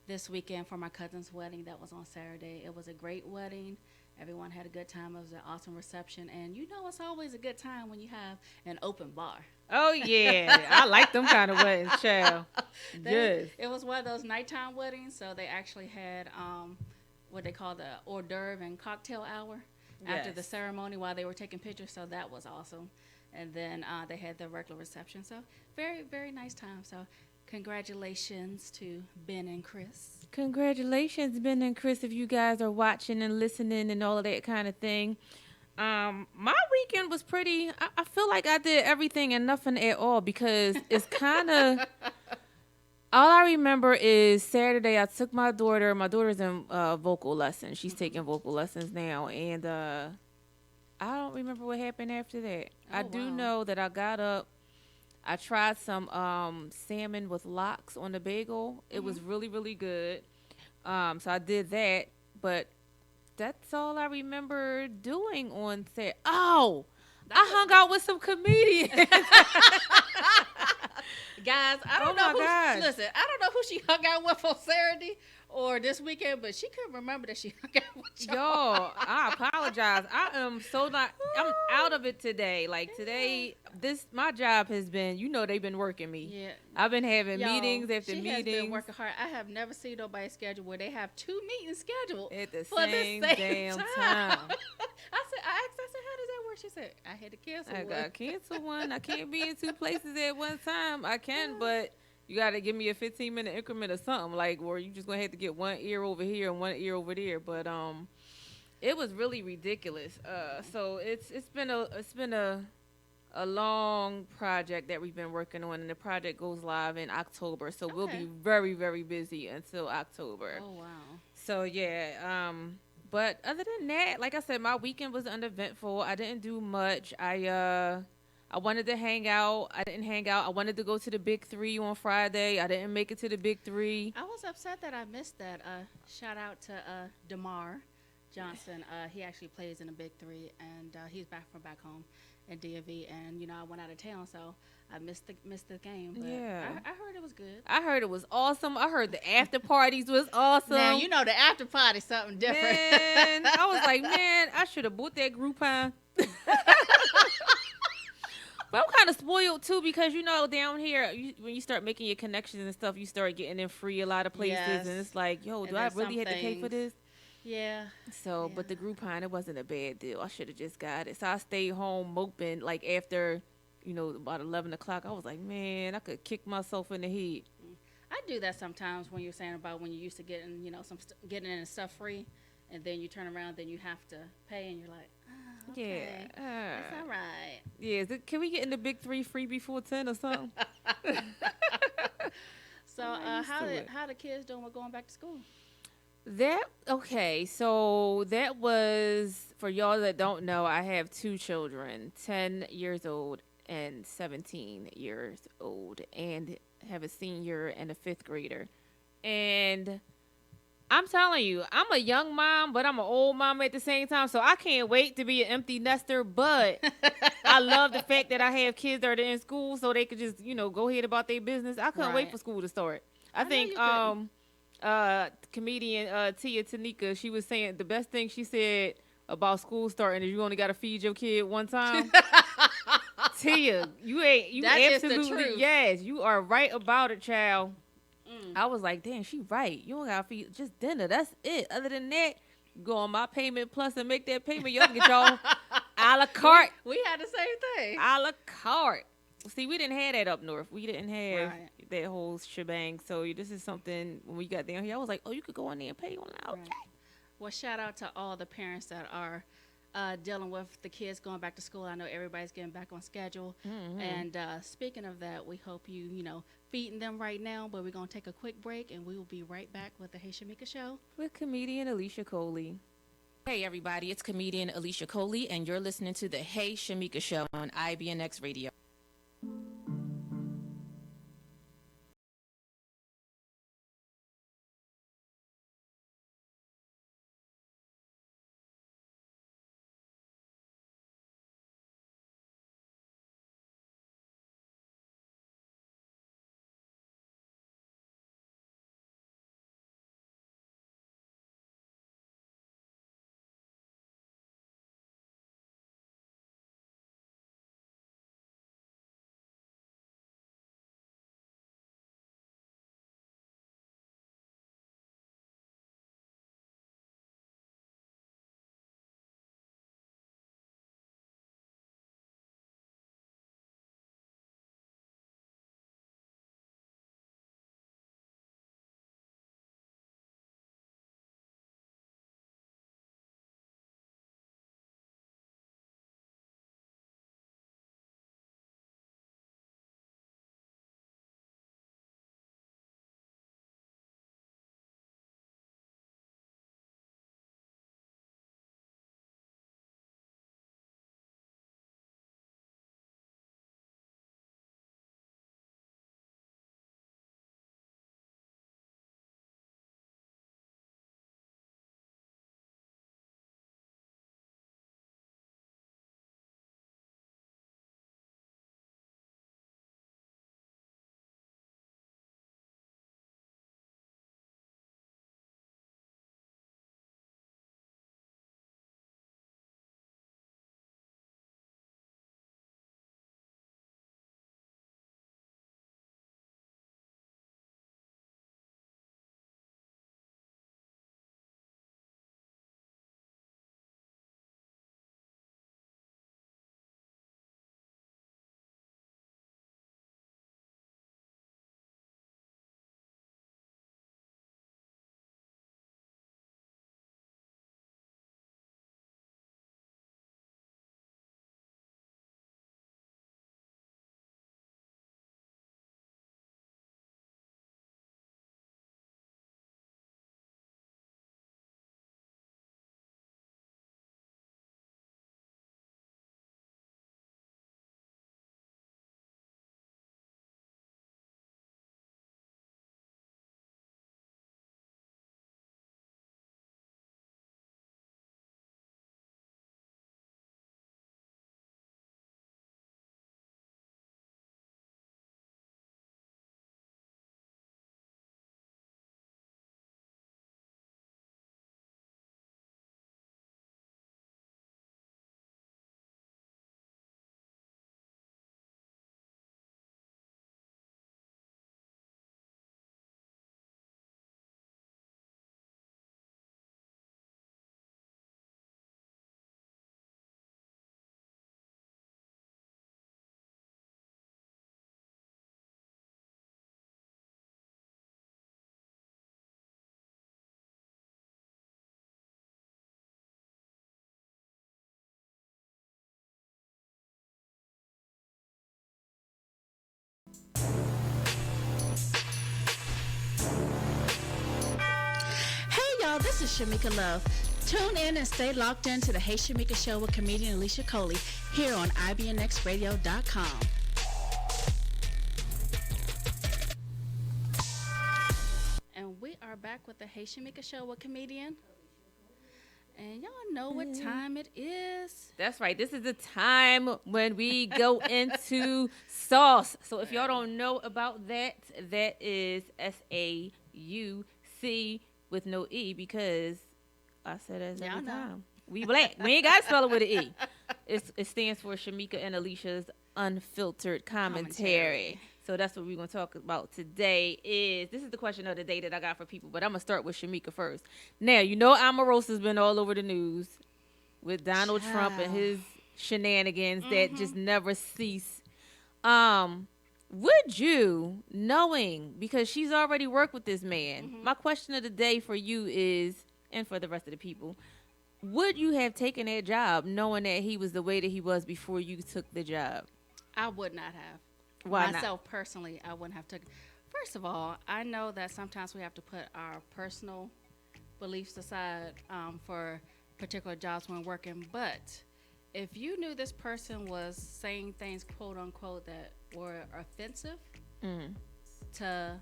this weekend for my cousin's wedding. That was on Saturday. It was a great wedding. Everyone had a good time. It was an awesome reception. And you know, it's always a good time when you have an open bar. Oh yeah, I like them kind of weddings, child. Yes. It was one of those nighttime weddings, so they actually had what they call the hors d'oeuvre and cocktail hour after the Yes. ceremony while they were taking pictures. So that was awesome. And then they had the regular reception. So very nice time. So congratulations to Ben and Chris. Congratulations, Ben and Chris, if you guys are watching and listening and all of that kind of thing. My weekend was pretty. I feel like I did everything and nothing at all because it's kind of all I remember is Saturday. I took my daughter. My daughter's in vocal lessons. She's taking vocal lessons now, and I don't remember what happened after that. I Oh do wow. know that I got up. I tried some salmon with lox on the bagel. It Hmm. was really good. So I did that, but that's all I remember doing on set. Oh, That's I hung out with some comedians. Guys, I Oh don't know my who. gosh. Listen, I don't know who she hung out with on Saturday or this weekend, but she couldn't remember that she hung out with Yo, y'all. I apologize. I am so not. I'm out of it today. Like Yeah. today, this my job has been. They've been working me. Yeah, I've been having y'all, meetings after she has been meetings working hard. I have never seen nobody schedule where they have two meetings scheduled at the for the same same damn time. time. I asked, I said, how does that work? She said, I had to cancel I one. got cancel one. I can't be in two places at one time. I can, but you got to give me a 15-minute increment or something like where you just gonna have to get one ear over here and one ear over there. But it was really ridiculous. So it's been a long project that we've been working on, and the project goes live in October. So we'll Okay. be very busy until October. Oh wow. So yeah, but other than that, like I said, my weekend was uneventful. I didn't do much. I wanted to hang out. I didn't hang out. I wanted to go to the Big Three on Friday. I didn't make it to the Big Three. I was upset that I missed that. Shout out to Demar Johnson. He actually plays in the Big Three, and he's back from back home in DMV. And you know, I went out of town, so I missed the game. But Yeah. I heard it was good. I heard it was awesome. I heard the after parties was Now awesome. you know the after party something different. Man, I was like, man, I should have bought that Groupon. But I'm kind of spoiled too because down here when you start making your connections and stuff, you start getting in free a lot of places, and Yes, it's like, yo, do and I then some really have to pay for things. this? Yeah, So, yeah. but the Groupon, it wasn't a bad deal. I should have just got it. So I stayed home moping like after, about 11 o'clock. I was like, man, I could kick myself in the head. Mm. I do that sometimes when you're saying about when you used to getting getting in stuff free, and then you turn around, then you have to pay, and you're like, ah, Yeah. okay, that's all right. Yeah. Can we get in the Big Three free before 10 or something? So, I'm not used to it. how the kids doing with going back to school? That okay, so that was for y'all that don't know, I have two children, 10 years old and 17 years old, and have a senior and a fifth grader. And I'm telling you, I'm a young mom, but I'm an old mom at the same time, so I can't wait to be an empty nester, but I love the fact that I have kids that are in school so they could just, go ahead about their business. I couldn't wait Right. for school to start. I I know think you couldn't. comedian Tia Tanika, she was saying the best thing she said about school starting is you only got to feed your kid one time. Tia, you That is the absolutely truth. yes, you are right about it, child. Mm. I was like, damn, she right. You don't got to feed just dinner. That's it. Other than that, go on my payment plus and make that payment. Y'all can get y'all a la we carte. we had the same thing. A la carte. See, we didn't have that up north. We didn't have Right. that whole shebang. So this is something when we got down here. I was like, oh, you could go in there and pay on out. Right. Well, shout out to all the parents that are dealing with the kids going back to school. I know everybody's getting back on schedule. Mm-hmm. And speaking of that, we hope feeding them right now. But we're going to take a quick break and we will be right back with the Hey Shamika Show. With comedian Alicia Coley. Hey, everybody, it's comedian Alicia Coley, and you're listening to the Hey Shamika Show on IBNX Radio. This is Shameka Love. Tune in and stay locked into the Hey Shameka Show with comedian Alicia Coley here on IBNXradio.com. And we are back with the Hey Shameka Show with comedian. And y'all know what time it is. That's right. This is the time when we go into sauce. So if y'all don't know about that, that is SAUC with no E, because I said that every time. We black. We ain't got to spell it with an E. It stands for Shameka and Alicia's Unfiltered Commentary. So that's what we're going to talk about today. This is the question of the day that I got for people, but I'm going to start with Shameka first. Now, you know Omarosa's been all over the news with Donald Trump and his shenanigans that just never cease. Would you, knowing, because she's already worked with this man, my question of the day for you is, and for the rest of the people, would you have taken that job knowing that he was the way that he was before you took the job? I would not have. Why Myself personally, I wouldn't have taken. First of all, I know that sometimes we have to put our personal beliefs aside for particular jobs when working. But if you knew this person was saying things, quote unquote, that were offensive to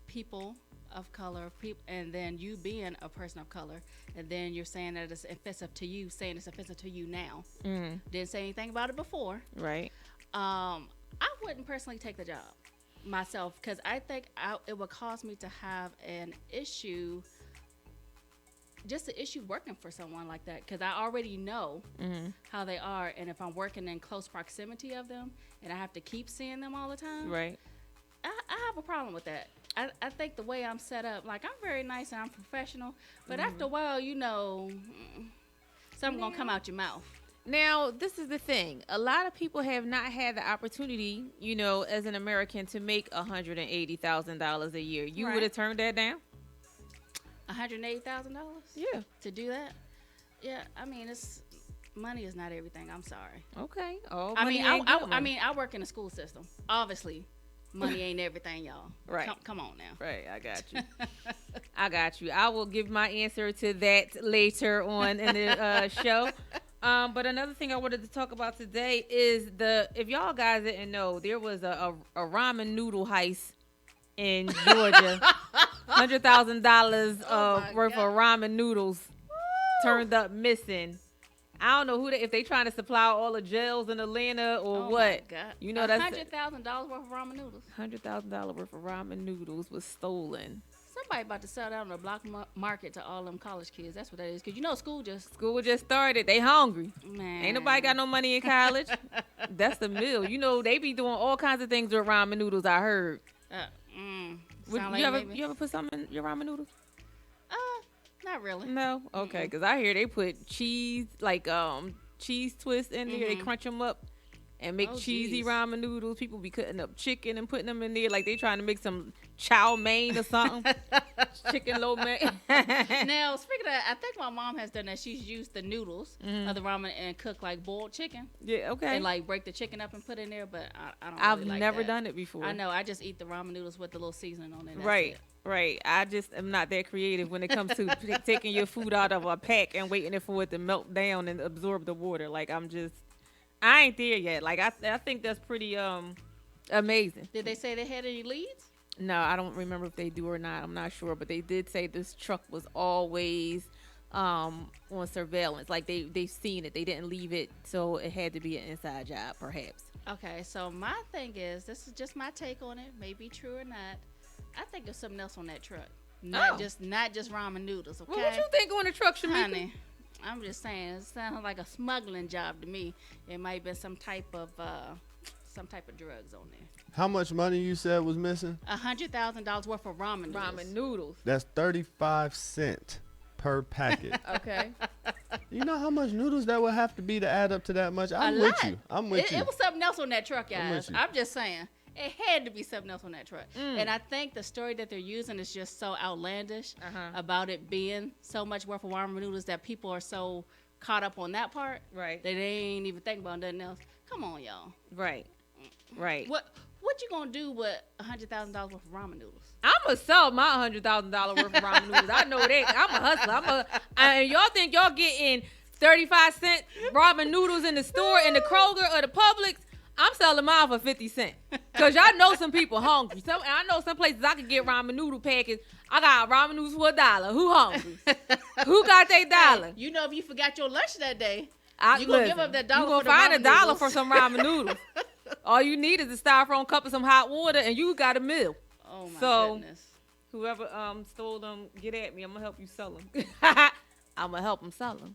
people of color, and then you being a person of color, and then you're saying that it's offensive to you, saying it's offensive to you now, didn't say anything about it before, right? I wouldn't personally take the job myself, because I think it would cause me to have an issue, just an issue working for someone like that, because I already know how they are, and if I'm working in close proximity of them and I have to keep seeing them all the time, right? I have a problem with that. I think the way I'm set up, like, I'm very nice and I'm professional, but after a while, you know, something's gonna come out your mouth. Now, this is the thing. A lot of people have not had the opportunity, you know, as an American, to make $180,000 a year. You would have turned that down? $180,000? Yeah. To do that? Yeah, I mean, money is not everything. I'm sorry. Okay. I mean, I work in the school system. Obviously, money ain't everything, y'all. Right. Come on now. Right. I got you. I got you. I will give my answer to that later on in the show. But another thing I wanted to talk about today is if y'all guys didn't know, there was a ramen noodle heist in Georgia. $100,000 worth of ramen noodles turned up missing. I don't know if they trying to supply all the jails in Atlanta or what. My God. You know, that's $100,000 worth of ramen noodles. $100,000 worth of ramen noodles was stolen. Somebody about to sell that on the block market to all them college kids. That's what that is. Because you know school just started. They hungry. Man. Ain't nobody got no money in college. That's the meal. You know, they be doing all kinds of things with ramen noodles, I heard. You ever put something in your ramen noodles? Not really. No? Okay, because I hear they put cheese, like cheese twists in there. They crunch them up and make cheesy ramen noodles. People be cutting up chicken and putting them in there like they trying to make some chow mein or something. Chicken lo mein. Now, speaking of that, I think my mom has done that. She's used the noodles of the ramen and cooked like boiled chicken. Yeah, okay. And like break the chicken up and put it in there, but I don't really like never that. done it before. I know. I just eat the ramen noodles with the little seasoning on it. Right. Right. I just am not that creative when it comes to taking your food out of a pack and waiting for it to melt down and absorb the water. Like, I ain't there yet. Like, I think that's pretty amazing. Did they say they had any leads? No, I don't remember if they do or not. I'm not sure. But they did say this truck was always on surveillance. Like, they've seen it. They didn't leave it. So it had to be an inside job, perhaps. Okay. So my thing is, this is just my take on it. May be true or not. I think there's something else on that truck. Not just ramen noodles, okay? Well, what you think on the truck, Shameka? Honey, I'm just saying, it sounds like a smuggling job to me. It might have been some type of drugs on there. How much money you said was missing? $100,000 worth of ramen noodles. Ramen noodles. That's 35 cents per packet. Okay. You know how much noodles that would have to be to add up to that much? I'm with you. It was something else on that truck, guys. I'm I'm just saying. It had to be something else on that truck. And I think the story that they're using is just so outlandish about it being so much worth of ramen noodles that people are so caught up on that part that they ain't even think about nothing else. Come on, y'all. Right. Right. What what you gonna do with $100,000 worth of ramen noodles? I'm gonna sell my $100,000 worth of ramen noodles. I know that. I'm a hustler. And y'all think y'all getting 35-cent ramen noodles in the store, in the Kroger or the Publix? I'm selling mine for 50 cents. Cause y'all know some people hungry. I know some places I can get ramen noodle packets. I got ramen noodles for $1. Who hungry? Who got their dollar? Hey, you know, if you forgot your lunch that day, you gonna give up that dollar. You gonna find $1 for some ramen noodles. All you need is a styrofoam cup of some hot water, and you got a meal. Oh my goodness! Whoever stole them, get at me. I'm gonna help you sell them. I'm gonna help them sell them.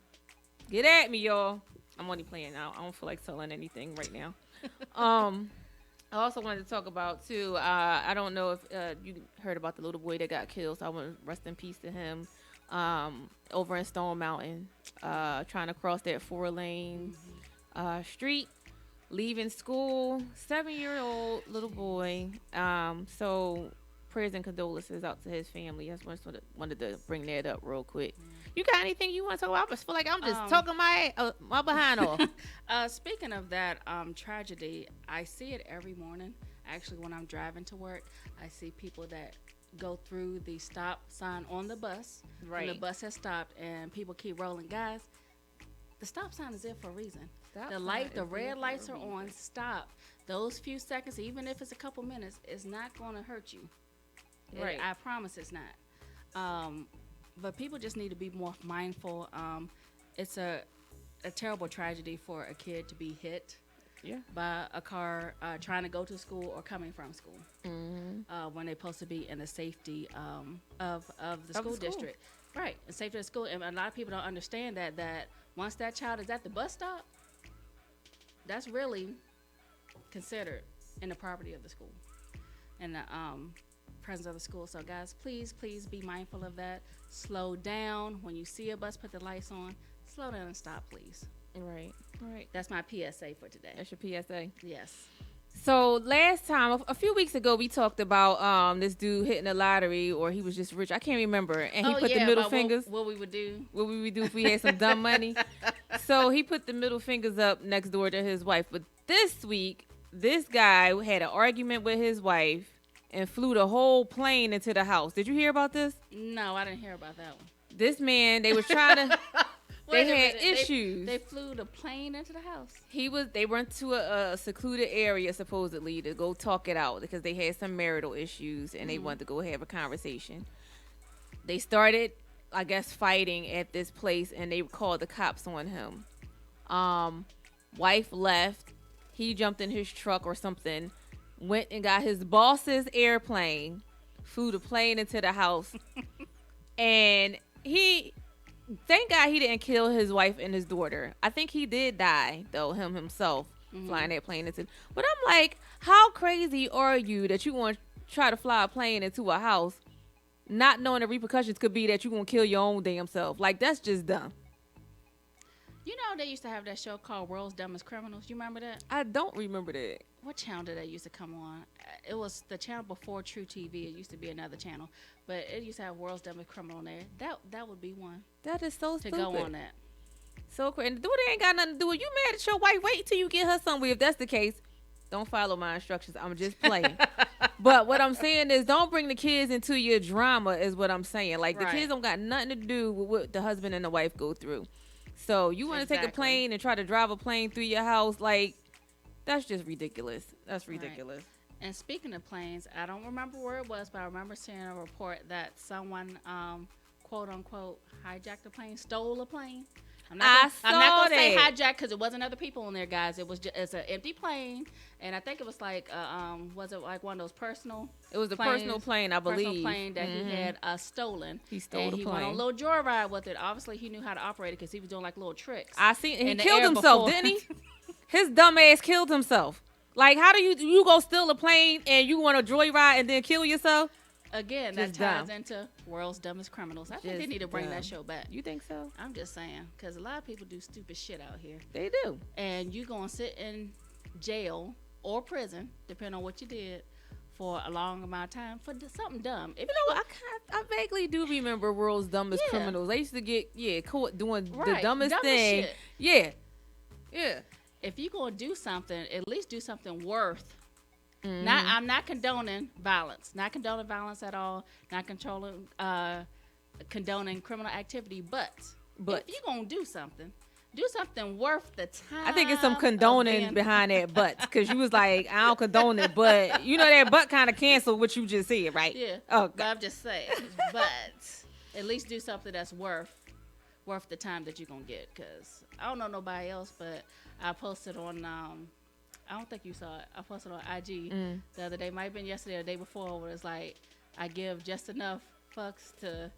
Get at me, y'all. I'm only playing now. I don't feel like selling anything right now. I also wanted to talk about too. I don't know if you heard about the little boy that got killed. So I want to rest in peace to him. Over in Stone Mountain, trying to cross that 4-lane street, leaving school. 7-year-old little boy. So prayers and condolences out to his family. I just wanted to bring that up real quick. You got anything you want to talk about? I just feel like I'm just talking my behind off. Speaking of that tragedy, I see it every morning. Actually, when I'm driving to work, I see people that go through the stop sign on the bus. Right. And the bus has stopped, and people keep rolling. Guys, the stop sign is there for a reason. The red lights are on. Stop. Those few seconds, even if it's a couple minutes, it's not going to hurt you. Right. I promise it's not. But people just need to be more mindful. It's a terrible tragedy for a kid to be hit by a car trying to go to school or coming from school when they're supposed to be in the safety of the school district. Right, the safety of the school. And a lot of people don't understand that once that child is at the bus stop, that's really considered in the property of the school and the presence of the school. So guys, please be mindful of that. Slow down when you see a bus, put the lights on. Slow down and stop, please. Right. That's my PSA for today. That's your PSA. Yes. So last time, a few weeks ago, we talked about this dude hitting the lottery, or he was just rich. I can't remember. And he put the middle fingers. What we would do. What we would do if we had some dumb money. So he put the middle fingers up next door to his wife. But this week, this guy had an argument with his wife and flew the whole plane into the house. Did you hear about this? No, I didn't hear about that one. This man, they was trying to... They had issues. They flew the plane into the house. They went to a secluded area supposedly to go talk it out because they had some marital issues and they wanted to go have a conversation. They started, I guess, fighting at this place and they called the cops on him. Wife left. He jumped in his truck or something, went and got his boss's airplane, flew the plane into the house, and thank God he didn't kill his wife and his daughter. I think he did die, though, himself, flying that plane into. But I'm like, how crazy are you that you want to try to fly a plane into a house, not knowing the repercussions could be that you're going to kill your own damn self? Like, that's just dumb. You know, they used to have that show called World's Dumbest Criminals. You remember that? I don't remember that. What channel did that used to come on? It was the channel before True TV. It used to be another channel. But it used to have World's Dumbest Criminal on there. That would be one. That is so stupid. To go on that. So crazy. And the dude ain't got nothing to do with you. Mad at your wife? Wait till you get her somewhere. If that's the case, don't follow my instructions. I'm just playing. But what I'm saying is, don't bring the kids into your drama. Is what I'm saying. Like the kids don't got nothing to do with what the husband and the wife go through. So you want to take a plane and try to drive a plane through your house? Like, that's just ridiculous. That's ridiculous. Right. And speaking of planes, I don't remember where it was, but I remember seeing a report that someone, quote unquote, hijacked a plane, stole a plane. I'm not gonna say hijack because it wasn't other people on there, guys. It's an empty plane, and I think it was like was it like one of those personal? It was a personal plane, I believe. Personal plane that he had stolen. He stole the plane. He went on a little joyride with it. Obviously, he knew how to operate it because he was doing like little tricks. I seen. And he killed himself, didn't he? His dumb ass killed himself. Like, how do you go steal a plane and you want to joyride and then kill yourself? Again, that ties into World's Dumbest Criminals. I think they need to bring that show back. You think so? I'm just saying, because a lot of people do stupid shit out here. They do. And you going to sit in jail or prison, depending on what you did, for a long amount of time for something dumb. If you know, I vaguely do remember World's Dumbest Criminals. They used to get caught doing the dumbest thing. Shit. Yeah. If you're going to do something, at least do something worth I'm not condoning violence. Not condoning violence at all. Not condoning criminal activity. But if you're gonna do something worth the time. I think it's some condoning behind that but, because you was like, I don't condone it, but you know that but kind of canceled what you just said, right? Yeah. Oh, but I'm just saying. But at least do something that's worth the time that you're gonna get. Cause I don't know nobody else, but I posted on I don't think you saw it. I posted on IG the other day. Might have been yesterday or the day before, where it's like I give just enough fucks to,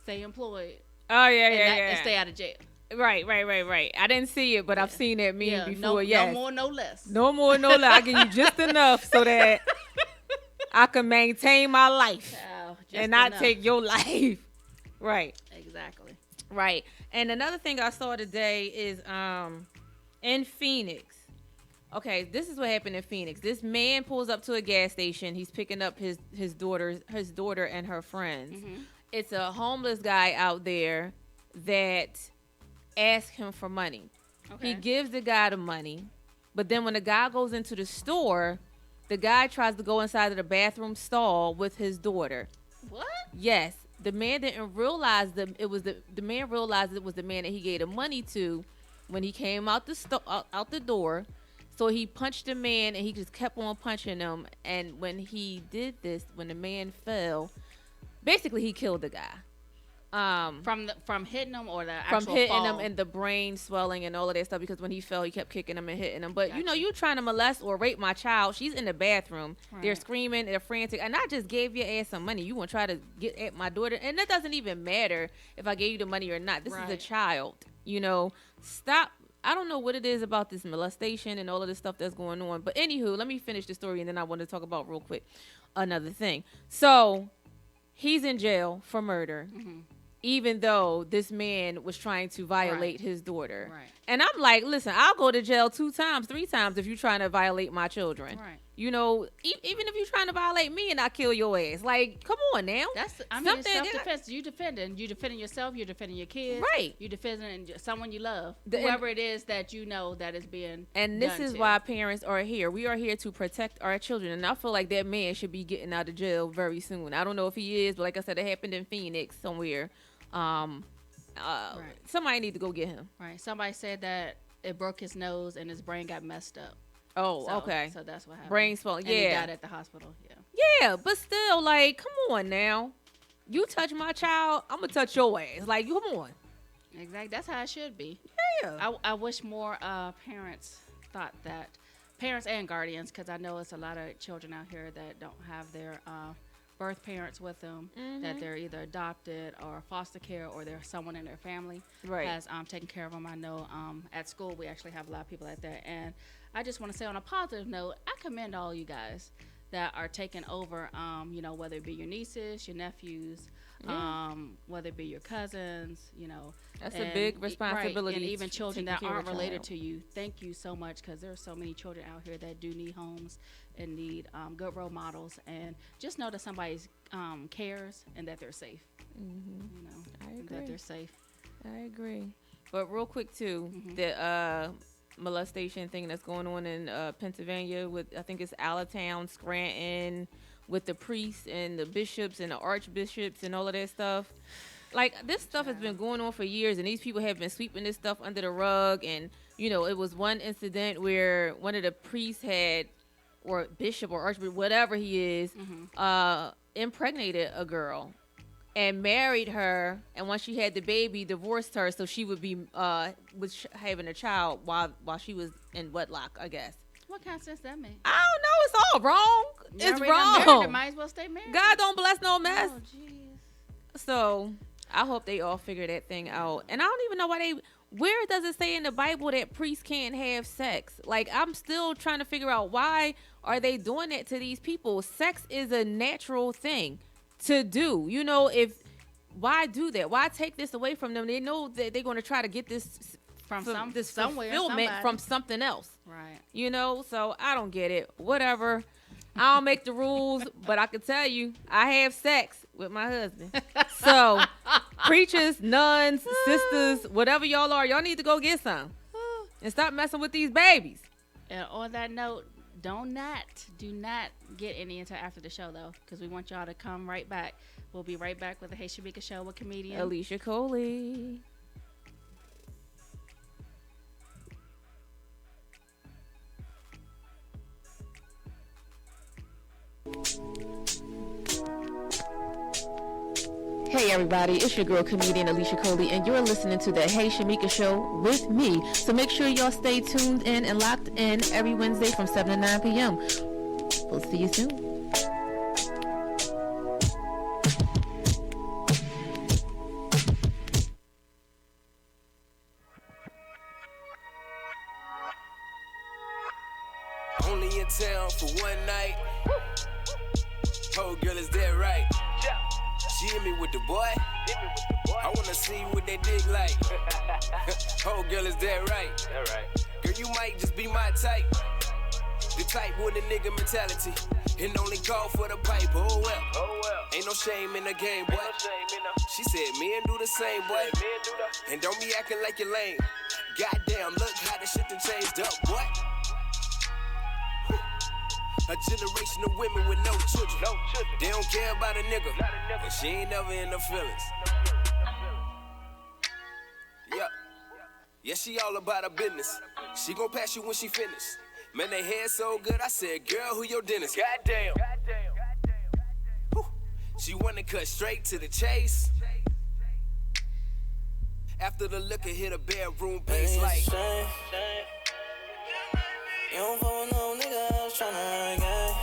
stay employed. Oh yeah, and stay out of jail. Right. I didn't see it, but I've seen that meme before. No, yes. No more, no less. No more, no less. I give you just enough so that I can maintain my life and not take your life. Right. Exactly. Right. And another thing I saw today is in Phoenix. Okay, this is what happened in Phoenix. This man pulls up to a gas station. He's picking up his daughter and her friends. Mm-hmm. It's a homeless guy out there that asks him for money. Okay. He gives the guy the money, but then when the guy goes into the store, the guy tries to go inside of the bathroom stall with his daughter. What? Yes. The man didn't realize that it was the man realized it was the man that he gave the money to when he came out the door. So he punched the man and he just kept on punching him. And when he did this, when the man fell, basically he killed the guy. From hitting him or the actual from hitting fall? him and the brain swelling and all of that stuff, because when he fell he kept kicking him and hitting him. But Gotcha. you trying to molest or rape my child. She's in the bathroom. Right. They're screaming, they're frantic, and I just gave your ass some money. You want to try to get at my daughter? And that doesn't even matter if I gave you the money or not. This is a child. Stop. I don't know what it is about this molestation and all of this stuff that's going on. But anywho, let me finish the story and then I want to talk about real quick another thing. So he's in jail for murder. Mm-hmm. Even though this man was trying to violate his daughter. Right. And I'm like, listen, I'll go to jail 2 times, 3 times if you're trying to violate my children. Right. Even if you're trying to violate me and I kill your ass. Like, come on now. It's self-defense. You defending yourself, you're defending your kids. Right. You're defending someone you love. Whoever it is that you know that is being And this is why parents are here. We are here to protect our children. And I feel like that man should be getting out of jail very soon. I don't know if he is, but like I said, it happened in Phoenix somewhere. Somebody need to go get him. Right. Somebody said that it broke his nose and his brain got messed up. Oh, okay. So that's what happened. Brain swelling. Yeah. And he died at the hospital. Yeah. Yeah, but still, like, come on now. You touch my child, I'm gonna touch your ass. Like, come on. Exactly. That's how it should be. Yeah. I wish more parents thought that. Parents and guardians, because I know it's a lot of children out here that don't have their birth parents with them, that they're either adopted or foster care, or there's someone in their family has taken care of them. I know at school we actually have a lot of people like that, and I just want to say on a positive note, I commend all you guys that are taking over, whether it be your nieces, your nephews, whether it be your cousins, That's a big responsibility. And even children that aren't related to you. Thank you so much, because there are so many children out here that do need homes and need good role models. And just know that somebody cares and that they're safe. I agree. That they're safe. I agree. But real quick, too, the molestation thing that's going on in Pennsylvania with, I think it's Allentown, Scranton, with the priests and the bishops and the archbishops and all of that stuff. Like, this stuff has been going on for years, and these people have been sweeping this stuff under the rug. And, it was one incident where one of the priests had, or bishop or archbishop, whatever he is, impregnated a girl and married her. And once she had the baby, divorced her so she would be having a child while she was in wedlock, I guess. What kind of sense that make? I don't know. It's all wrong. It's wrong. Married, might as well stay married. God don't bless no mess. Oh, jeez. So I hope they all figure that thing out. And I don't even know where does it say in the Bible that priests can't have sex? Like, I'm still trying to figure out, why are they doing that to these people? Sex is a natural thing to do. Why do that? Why take this away from them? They know that they're going to try to get this somewhere, fulfillment from something else. Right. So I don't get it. Whatever. I don't make the rules, but I can tell you, I have sex with my husband. So preachers, nuns, sisters, whatever y'all are, y'all need to go get some and stop messing with these babies. And on that note, do not get any until after the show, though, because we want y'all to come right back. We'll be right back with the Hey Shameka Show with comedian Alicia Coley. Hey everybody, it's your girl comedian Alicia Coley, and you're listening to the Hey Shameka Show with me. So make sure y'all stay tuned in and locked in every Wednesday from 7 to 9 p.m. We'll see you soon. Only in town for one night. Oh, girl, is that right? She hit me with the boy. I wanna see what they dig like. Oh, girl, is that right? Girl, you might just be my type. The type with a nigga mentality. And only call for the pipe. Oh well. Ain't no shame in the game, boy. She said, men do the same, boy. And don't be acting like you're lame. Goddamn, look how the shit done changed up, boy. A generation of women with no children. They don't care about a nigga. And she ain't never in the feelings. Yeah, she all about her business. She gon' pass you when she finished. Man, they hair so good, I said, girl, who your dentist? Goddamn. Whew. She wanna cut straight to the chase. After the liquor hit a bedroom bass like. You don't fuck with no nigga else tryna gang.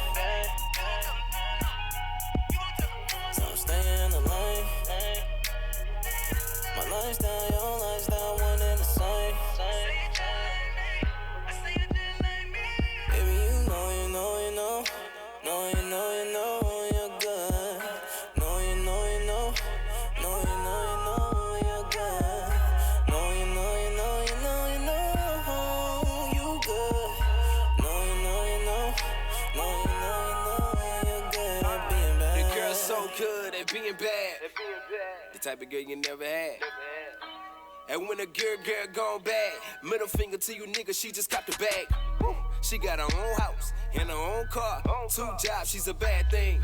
So I'm staying in the lane. My lifestyle, your lifestyle, one and the same. Baby, you know, you're good. No, you know, you're good. No, you know, you good. No, you know, you're good at being bad. The girl's so good at being bad. The type of girl you never had. And when a girl gone bad, middle finger to you niggas, she just copped the bag. She got her own house and her own car. 2 jobs, she's a bad thing.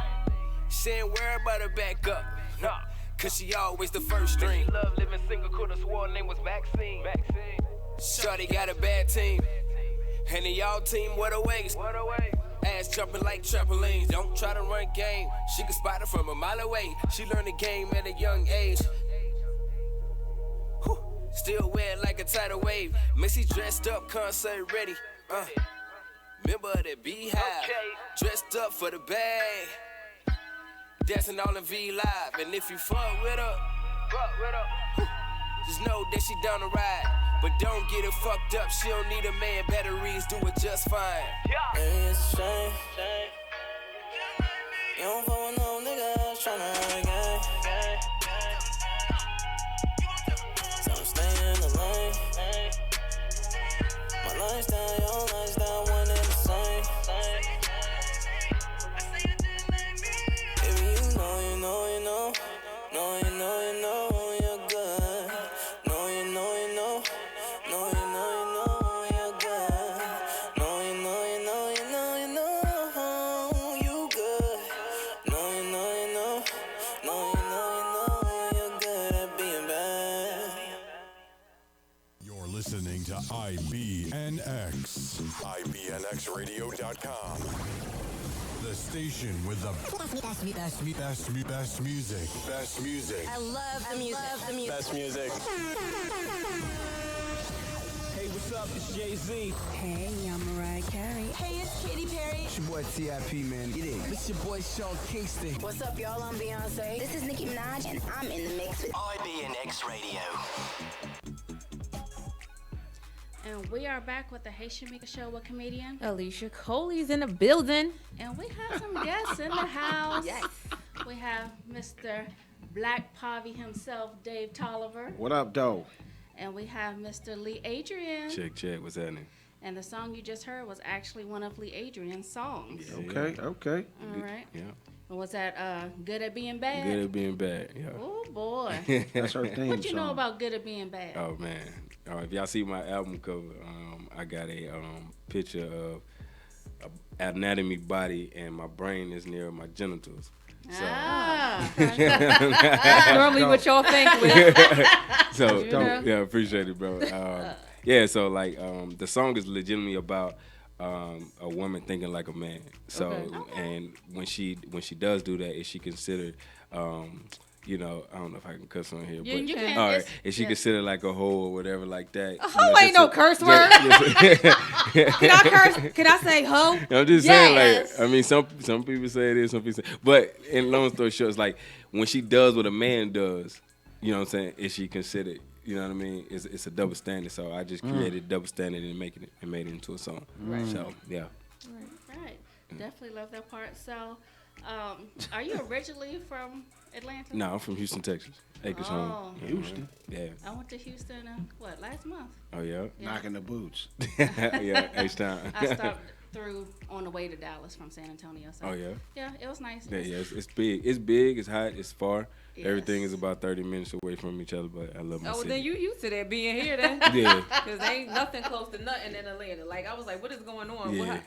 She ain't worried about her back up. Cause she always the first string. She love living single, could've swore her name was Vaccine. Shorty got a bad team. And they all team, what a waste. Ass jumping like trampolines. Don't try to run game. She can spot it from a mile away. She learned the game at a young age. Whew. Still wet like a tidal wave. Missy dressed up, concert ready. Member of the Beehive. Dressed up for the bag. Dancing all in V Live. And if you fuck with her, just know that she down to ride. But don't get it fucked up. She don't need a man. Batteries do it just fine. Baby, it's a shame. You don't fuck with no nigga else tryna gang. So I'm staying in the lane. My lifestyle, your lifestyle, one and the same. Baby, you know, you're good. No, you know, you're good. No, you know, you good. No, you know, you're good at being bad. You're listening to IBNX. IBNXradio.com. The station with the best music. Best music. I love the music. Best music. Hey, what's up? It's Jay-Z. Hey, I'm Mariah Carey. Hey, it's Katy Perry. It's your boy T.I.P., man. Get in. It's your boy Sean Kingston. What's up, y'all? I'm Beyonce. This is Nicki Minaj, and I'm in the mix with IBNX Radio. And we are back with the Hey Shameka Show with comedian. Alicia Coley's in the building. And we have some guests in the house. Yes. We have Mr. Black Pavi himself, Dave Tolliver. What up, though? And we have Mr. Lee Adrian. Check. What's happening? And the song you just heard was actually one of Lee Adrian's songs. Yeah. Okay. All right. Yeah. And was that Good at Being Bad? Good at being bad. Yeah. Oh, boy. That's her theme What you know song. about Good at Being Bad? Oh man. If y'all see my album cover, I got a picture of anatomy body, and my brain is near my genitals. So, That's normally what y'all think with. so know? yeah, appreciate it, bro. Yeah, so like the song is legitimately about a woman thinking like a man. So and when she does do that, is she considered you know, I don't know if I can cuss on here, but you can. all right, is she considered like a hoe or whatever like that? A hoe ain't no curse word. Can I curse? Can I say hoe? I'm just saying, like, I mean, some people say it is, some people say, but in long story short, it's like when she does what a man does, you know what I'm saying? Is she considered? You know what I mean? It's a double standard. So I just created a double standard and made it into a song. Right. So yeah. Right. Definitely love that part. So, are you originally from Atlanta? No, I'm from Houston, Texas. Acres home. Houston. Yeah. I went to Houston, last month? Oh yeah. Knocking the boots. Yeah, H-Town. I stopped through on the way to Dallas from San Antonio. So. Oh yeah. Yeah, it was nice. Yeah, it's big. It's big. It's hot. It's far. Yes. Everything is about 30 minutes away from each other, but I love my city. Then you used to that being here then. Yeah. Because ain't nothing close to nothing in Atlanta. Like, I was like, what is going on? Yeah.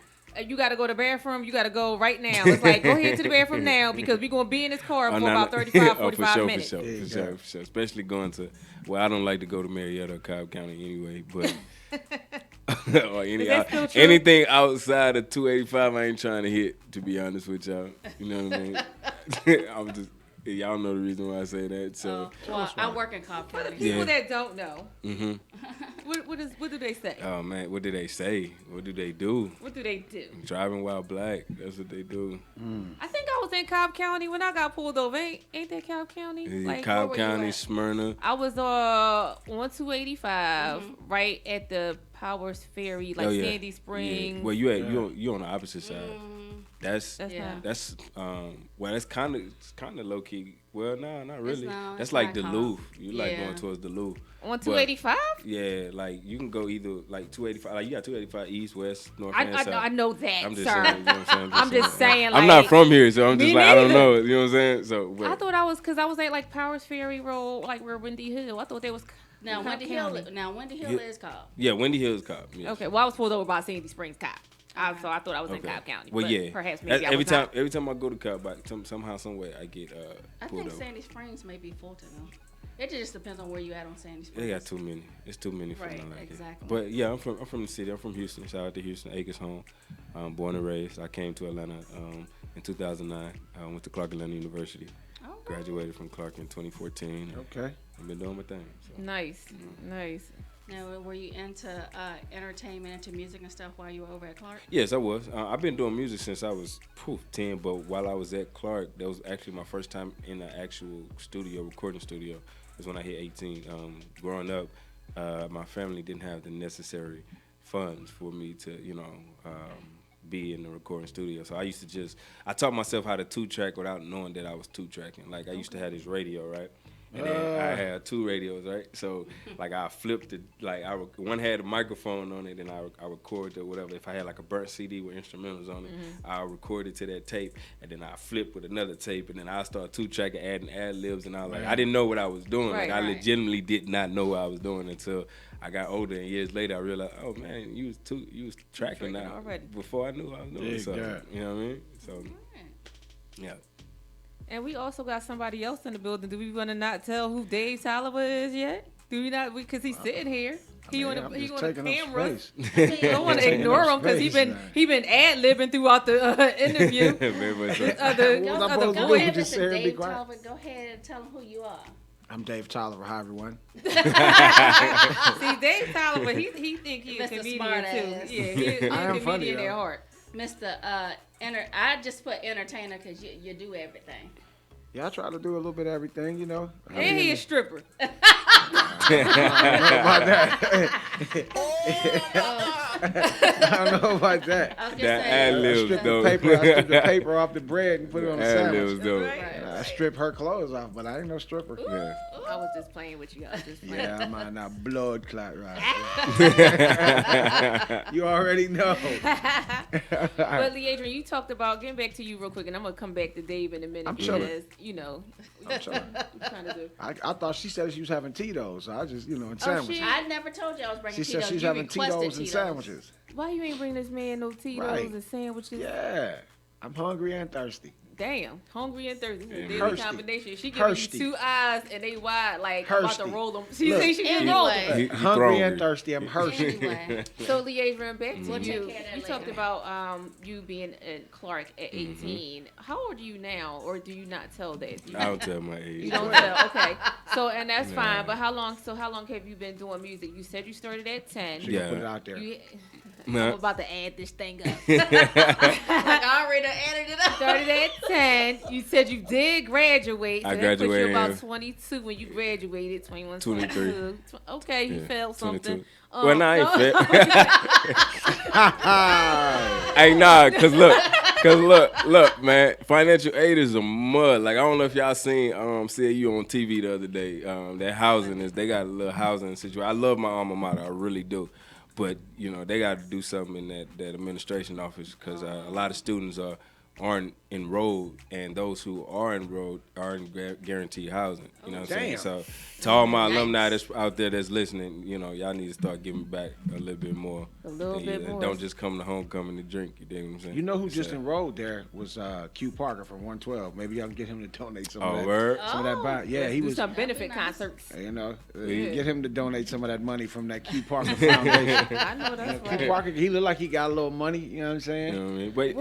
You got to go to the bathroom. You got to go right now. It's like, go ahead to the bathroom now because we're going to be in this car for about 35, 45 minutes. For sure. Especially going to, well, I don't like to go to Marietta or Cobb County anyway, but or anything outside of 285, I ain't trying to hit, to be honest with y'all. You know what I mean? I'm just, y'all know the reason why I say that. So, I work in Cobb County. For the people that don't know, what do they say? Oh man, what do they say? What do they do? What do they do? Driving while black. That's what they do. I think I was in Cobb County when I got pulled over. Ain't that Cobb County? Like, Cobb County, Smyrna. I was on 285, right at the Powers Ferry, like Sandy Springs. Yeah. Well, you on the opposite side. That's kind of low key. Well, no, not really. That's like Duluth. You like going towards Duluth. On 285? Yeah, like you can go either like 285. Like you got 285 east, west, north, and south. I know that, I'm just sir. saying. You know what I'm saying? I'm just saying. Like, I'm not from here, so I'm just like, I don't know. You know what I'm saying? So I thought I was, because I was at like Powers Ferry Road, like where Windy Hill. I thought they was. Now Windy Hill is Cobb. Yeah, Windy Hill is Cobb. Yes. Okay, well I was pulled over by Sandy Springs, Cobb. So I thought I was in Cobb County. Well, but yeah. Perhaps maybe every time I go to Cobb, somehow, some way, I get I pulled think over. Sandy Springs may be Fulton though. It just depends on where you at on Sandy Springs. They got too many. It's too many for me like exactly. it. But yeah, I'm from the city. I'm from Houston. Shout out to Houston, Acres home. Born and raised. I came to Atlanta in 2009. I went to Clark Atlanta University. Oh, graduated from Clark in 2014. Okay. I've been doing my thing. So. Nice. Now, were you into entertainment, into music and stuff while you were over at Clark? Yes, I was. I've been doing music since I was 10, but while I was at Clark, that was actually my first time in an actual recording studio. That's when I hit 18. Growing up, my family didn't have the necessary funds for me to, be in the recording studio. So I taught myself how to 2-track without knowing that I was 2-tracking. Like I used to have this radio, right? And then I had 2 radios, right? So, like, I flipped it. Like, one had a microphone on it, and I recorded or whatever. If I had, like, a burnt CD with instrumentals on it, I recorded to that tape, and then I flipped with another tape, and then I started 2-tracking, adding ad-libs, and I was like, I didn't know what I was doing. I legitimately did not know what I was doing until I got older, and years later, I realized, oh, man, you was tracking now already. before I knew I was doing something. You know what I mean? So, yeah. And we also got somebody else in the building. Do we want to not tell who Dave Tolliver is yet? Do we not? Because he's sitting here. He on the camera. I don't want to ignore him because he been ad-libbing throughout the interview. Go ahead, Mr. Dave Tolliver. Go ahead and tell him who you are. I'm Dave Tolliver. Hi, everyone. See, Dave Tolliver, he think he's a comedian too. Yeah, he's a comedian at heart. Mr. I just put entertainer because you do everything. Yeah, I try to do a little bit of everything, you know. And he a stripper. I don't know about that. I was just that saying. ad-libs, I strip the paper off the bread and put it on the sandwich. I strip her clothes off, but I ain't no stripper. Yeah. I was just playing with you. Yeah, I'm on that blood clot right. You already know. But Adrian, you talked about, getting back to you real quick, and I'm going to come back to Dave in a minute. I'm because, you know. I'm chilling. I thought she said she was having Tito's, so I just, and sandwiches. I never told you I was bringing She Tito's. said she's having Tito's and sandwiches. Why you ain't bring this man no Tito's Right. and sandwiches? Yeah, I'm hungry and thirsty. Damn, hungry and thirsty. Yeah, Daily thirsty. combination. She giving you Thirsty. 2 eyes and they wide like I'm about to Thirsty. roll them. She Look. say she can Anyway. roll them. He Hungry throwing. and thirsty. I'm thirsty. Anyway, So Leandra, back to We'll you. take care of that You talked later. about you being in Clark at 18. How old are you now, or do you not tell that? Do you, I don't tell my age. you don't tell. Okay. So and that's Nah. fine. But how long? So how long have you been doing music? You said you started at 10. She Yeah. gonna put it out there. You, Nah. I'm about to add this thing up. like I already added it up. Started at 10. You said you did graduate. So I that puts you graduated about in 22 when you graduated. 21, 23. 22. Okay, you Yeah, failed 22. something. Well, nah, I ain't no. fit. Hey, nah, cause look, man, financial aid is a mud. Like I don't know if y'all seen CAU on TV the other day. That housing is they got a little housing situation. I love my alma mater, I really do. But you know they got to do something in that administration office because a lot of students aren't enrolled, and those who are enrolled aren't guaranteed housing. You know what I'm saying? So to all my alumni that's out there that's listening, you know, y'all need to start giving back a little bit more. A little bit more. Don't just come to homecoming to drink. You dig what I'm saying? You know who just So- enrolled there was Q Parker from 112. Maybe y'all can get him to donate some Oh, of that. word? Some of that. Yeah, Let's he do was. some benefit That'd be nice. concerts. You know, Yeah. get him to donate some of that money from that Q Parker Foundation. I know that's Q right. Parker, he looked like he got a little money. You know what I'm saying? You know what I mean? But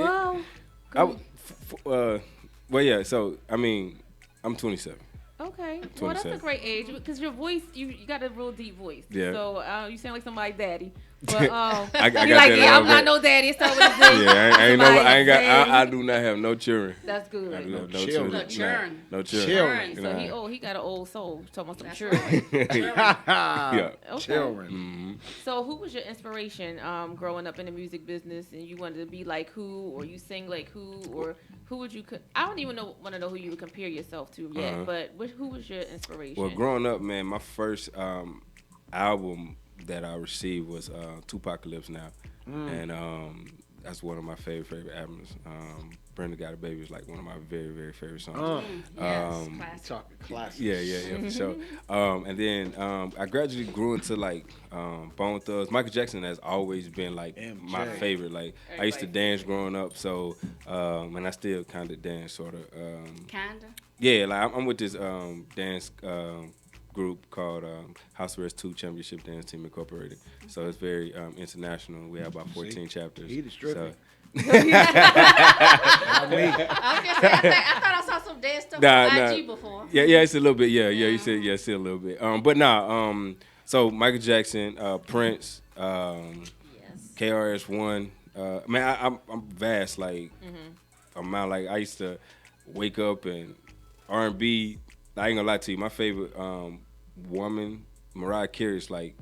Well, well, yeah. So I mean, I'm 27. okay. Well, that's a 27. great age because your voice, you got a real deep voice. Yeah. So you sound like somebody's daddy. But I you got like, that yeah, I'm a not little no daddy. Start with a Z. Yeah, I ain't no. Somebody's I ain't got. daddy. I do not have no children. That's good. I do have no children. children. No children. No children. Children. So he got an old soul. Talking about some That's children. Yeah. Okay. Children. Mm-hmm. So who was your inspiration growing up in the music business, and you wanted to be like who, or you sing like who, or who would you? I don't even want to know who you would compare yourself to yet. But who was your inspiration? Well, growing up, man, my first album that I received was Tupacalypse Now, and that's one of my favorite albums. Brenda Got a Baby is like one of my very, very favorite songs. yes, classic. Talking classic. Yeah, for sure. And then I gradually grew into like Bone Thugs. Michael Jackson has always been like my MJ. favorite. Like I used to dance growing up, so and I still kind of dance, sort of. Kinda. Yeah, like I'm with this dance group called House Arrest 2 Championship Dance Team Incorporated. So it's very international. We have about 14 chapters. He the stripper. I was gonna say, I thought I saw some dead stuff on IG before. Yeah, it's a little bit. Yeah, you said it's a little bit. But nah, so Michael Jackson, Prince, KRS-One. Man, I'm vast. Like amount. Like I used to wake up and R&B. I ain't gonna lie to you. My favorite woman, Mariah Carey, is like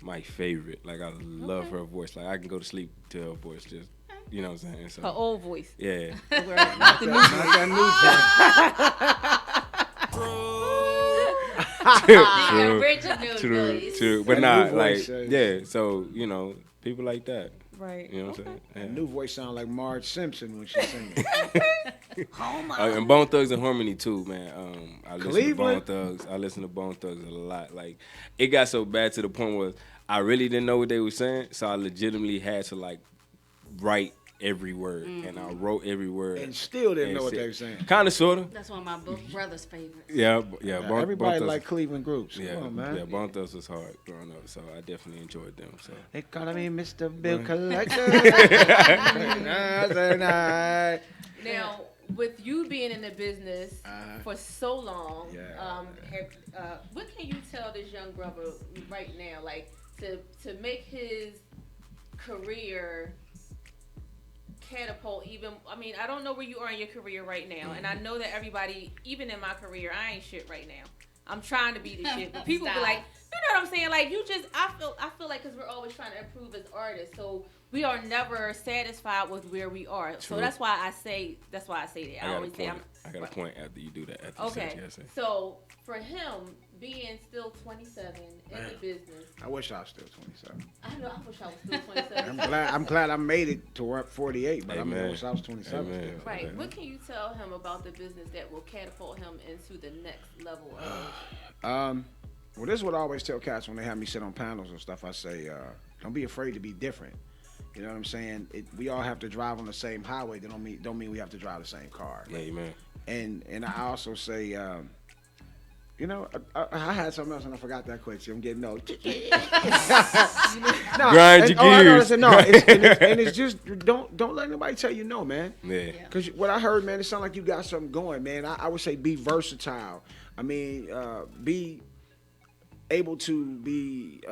my favorite. Like I love her voice. Like I can go to sleep to her voice. Just you know what I'm saying. So, Her old voice. yeah. Not that The original voice. True. But That not new like voice, yeah. So you know, people like that. Right. You know what I'm saying? That Yeah. new voice sound like Marge Simpson when she singing. And Bone Thugs and Harmony too, man. I listen Cleveland? to Bone Thugs. I listen to Bone Thugs a lot. Like it got so bad to the point where I really didn't know what they were saying, so I legitimately had to like write every word, and I wrote every word. And still didn't know what they were saying. Kind of, sorta. That's one of my brother's favorites. Yeah. Everybody Bone like Thugs, Cleveland groups. yeah, Come on, man. yeah. Bone Thugs was hard growing up, so I definitely enjoyed them. So They calling me Mr. Bill Collector. Now, with you being in the business for so long, Yeah. what can you tell this young brother right now, like to make his career catapult even? I mean, I don't know where you are in your career right now, and I know that everybody, even in my career, I ain't shit right now. I'm trying to be the shit, but people be like, you know what I'm saying? Like, I feel like, because we're always trying to improve as artists, so we are never satisfied with where we are. True. So that's why I say that. I always say I got a point after you do that. After okay. you say, So for him being still 27 in the business, I wish I was still 27. I know I wish I was still 27. I'm glad I made it to 48, but I Amen. wish I was 27 Amen. still. Right. Okay. What can you tell him about the business that will catapult him into the next level of? Well, this is what I always tell cats when they have me sit on panels and stuff. I say, don't be afraid to be different. You know what I'm saying? We all have to drive on the same highway. That don't mean we have to drive the same car. Yeah, amen. And I also say, you know, I had something else and I forgot that question. I'm getting old. Grind your gears. And it's just don't let anybody tell you no, man. Yeah. Because what I heard, man, it sounds like you got something going, man. I would say be versatile. I mean, be able to be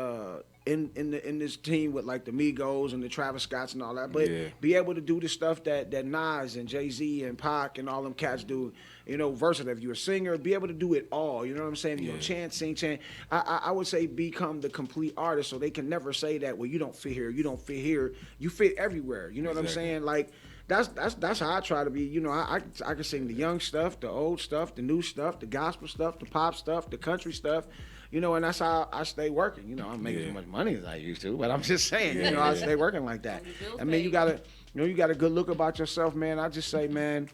in this team with like the Migos and the Travis Scotts and all that, but be able to do the stuff that Nas and Jay-Z and Pac and all them cats do. You know, versatile. If you're a singer, be able to do it all. You know what I'm saying? You know, chant, sing, chant. I would say become the complete artist, so they can never say that. Well, you don't fit here. You don't fit here. You fit everywhere. You know what I'm saying? Like that's how I try to be. You know, I can sing the young stuff, the old stuff, the new stuff, the gospel stuff, the pop stuff, the country stuff. You know, and that's how I stay working. You know, I'm making as much money as I used to, but I'm just saying, you know, I stay working like that. I mean, you got a good look about yourself, man. I just say, man,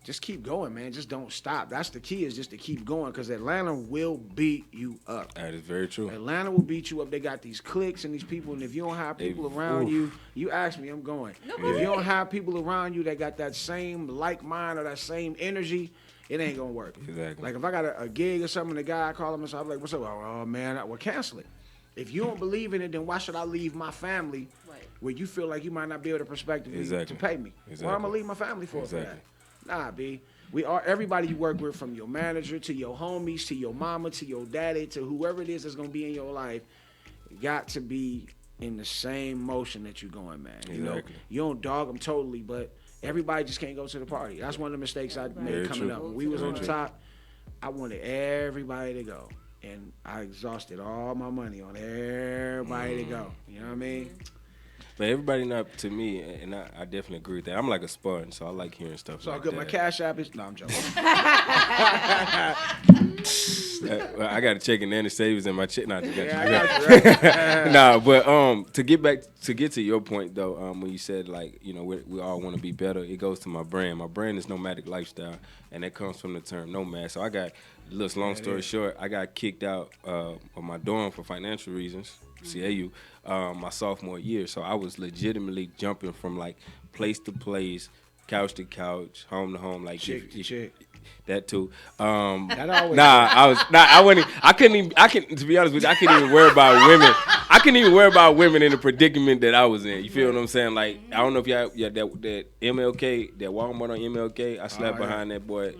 just keep going, man. Just don't stop. That's the key, is just to keep going, because Atlanta will beat you up. That is very true. Atlanta will beat you up. They got these cliques and these people, and if you don't have people around you, you ask me, I'm going. If you don't have people around you that got that same like mind or that same energy, it ain't gonna work. Exactly. Like if I got a gig or something, the guy I call him and so I'm like, "What's up?" Oh man, we'll cancel it. If you don't believe in it, then why should I leave my family where you feel like you might not be able to perspectively to pay me? Why am I leave my family for that? Nah, B. Everybody you work with, from your manager to your homies to your mama to your daddy to whoever it is that's gonna be in your life, got to be in the same motion that you're going, man. You know, you don't dog them totally, but everybody just can't go to the party. That's one of the mistakes I made coming up. When we was on the top, I wanted everybody to go. And I exhausted all my money on everybody to go. You know what I mean? But everybody not to me, and I definitely agree with that. I'm like a sponge, so I like hearing stuff like good. that. My Cash App is... No, I'm joking. I got to check in the savings in my check. Nah, I got you. Nah, but to get to your point though, when you said like, you know, we all want to be better, it goes to my brand. My brand is nomadic lifestyle, and that comes from the term nomad. So I got, long story short, I got kicked out of my dorm for financial reasons, CAU, my sophomore year. So I was legitimately jumping from like place to place, couch to couch, home to home, like chick to chick. That too. I couldn't even, to be honest with you, I couldn't even worry about women. I couldn't even worry about women in the predicament that I was in. You feel what I'm saying? Like, I don't know if y'all, that MLK, that Walmart on MLK, I slept behind that boy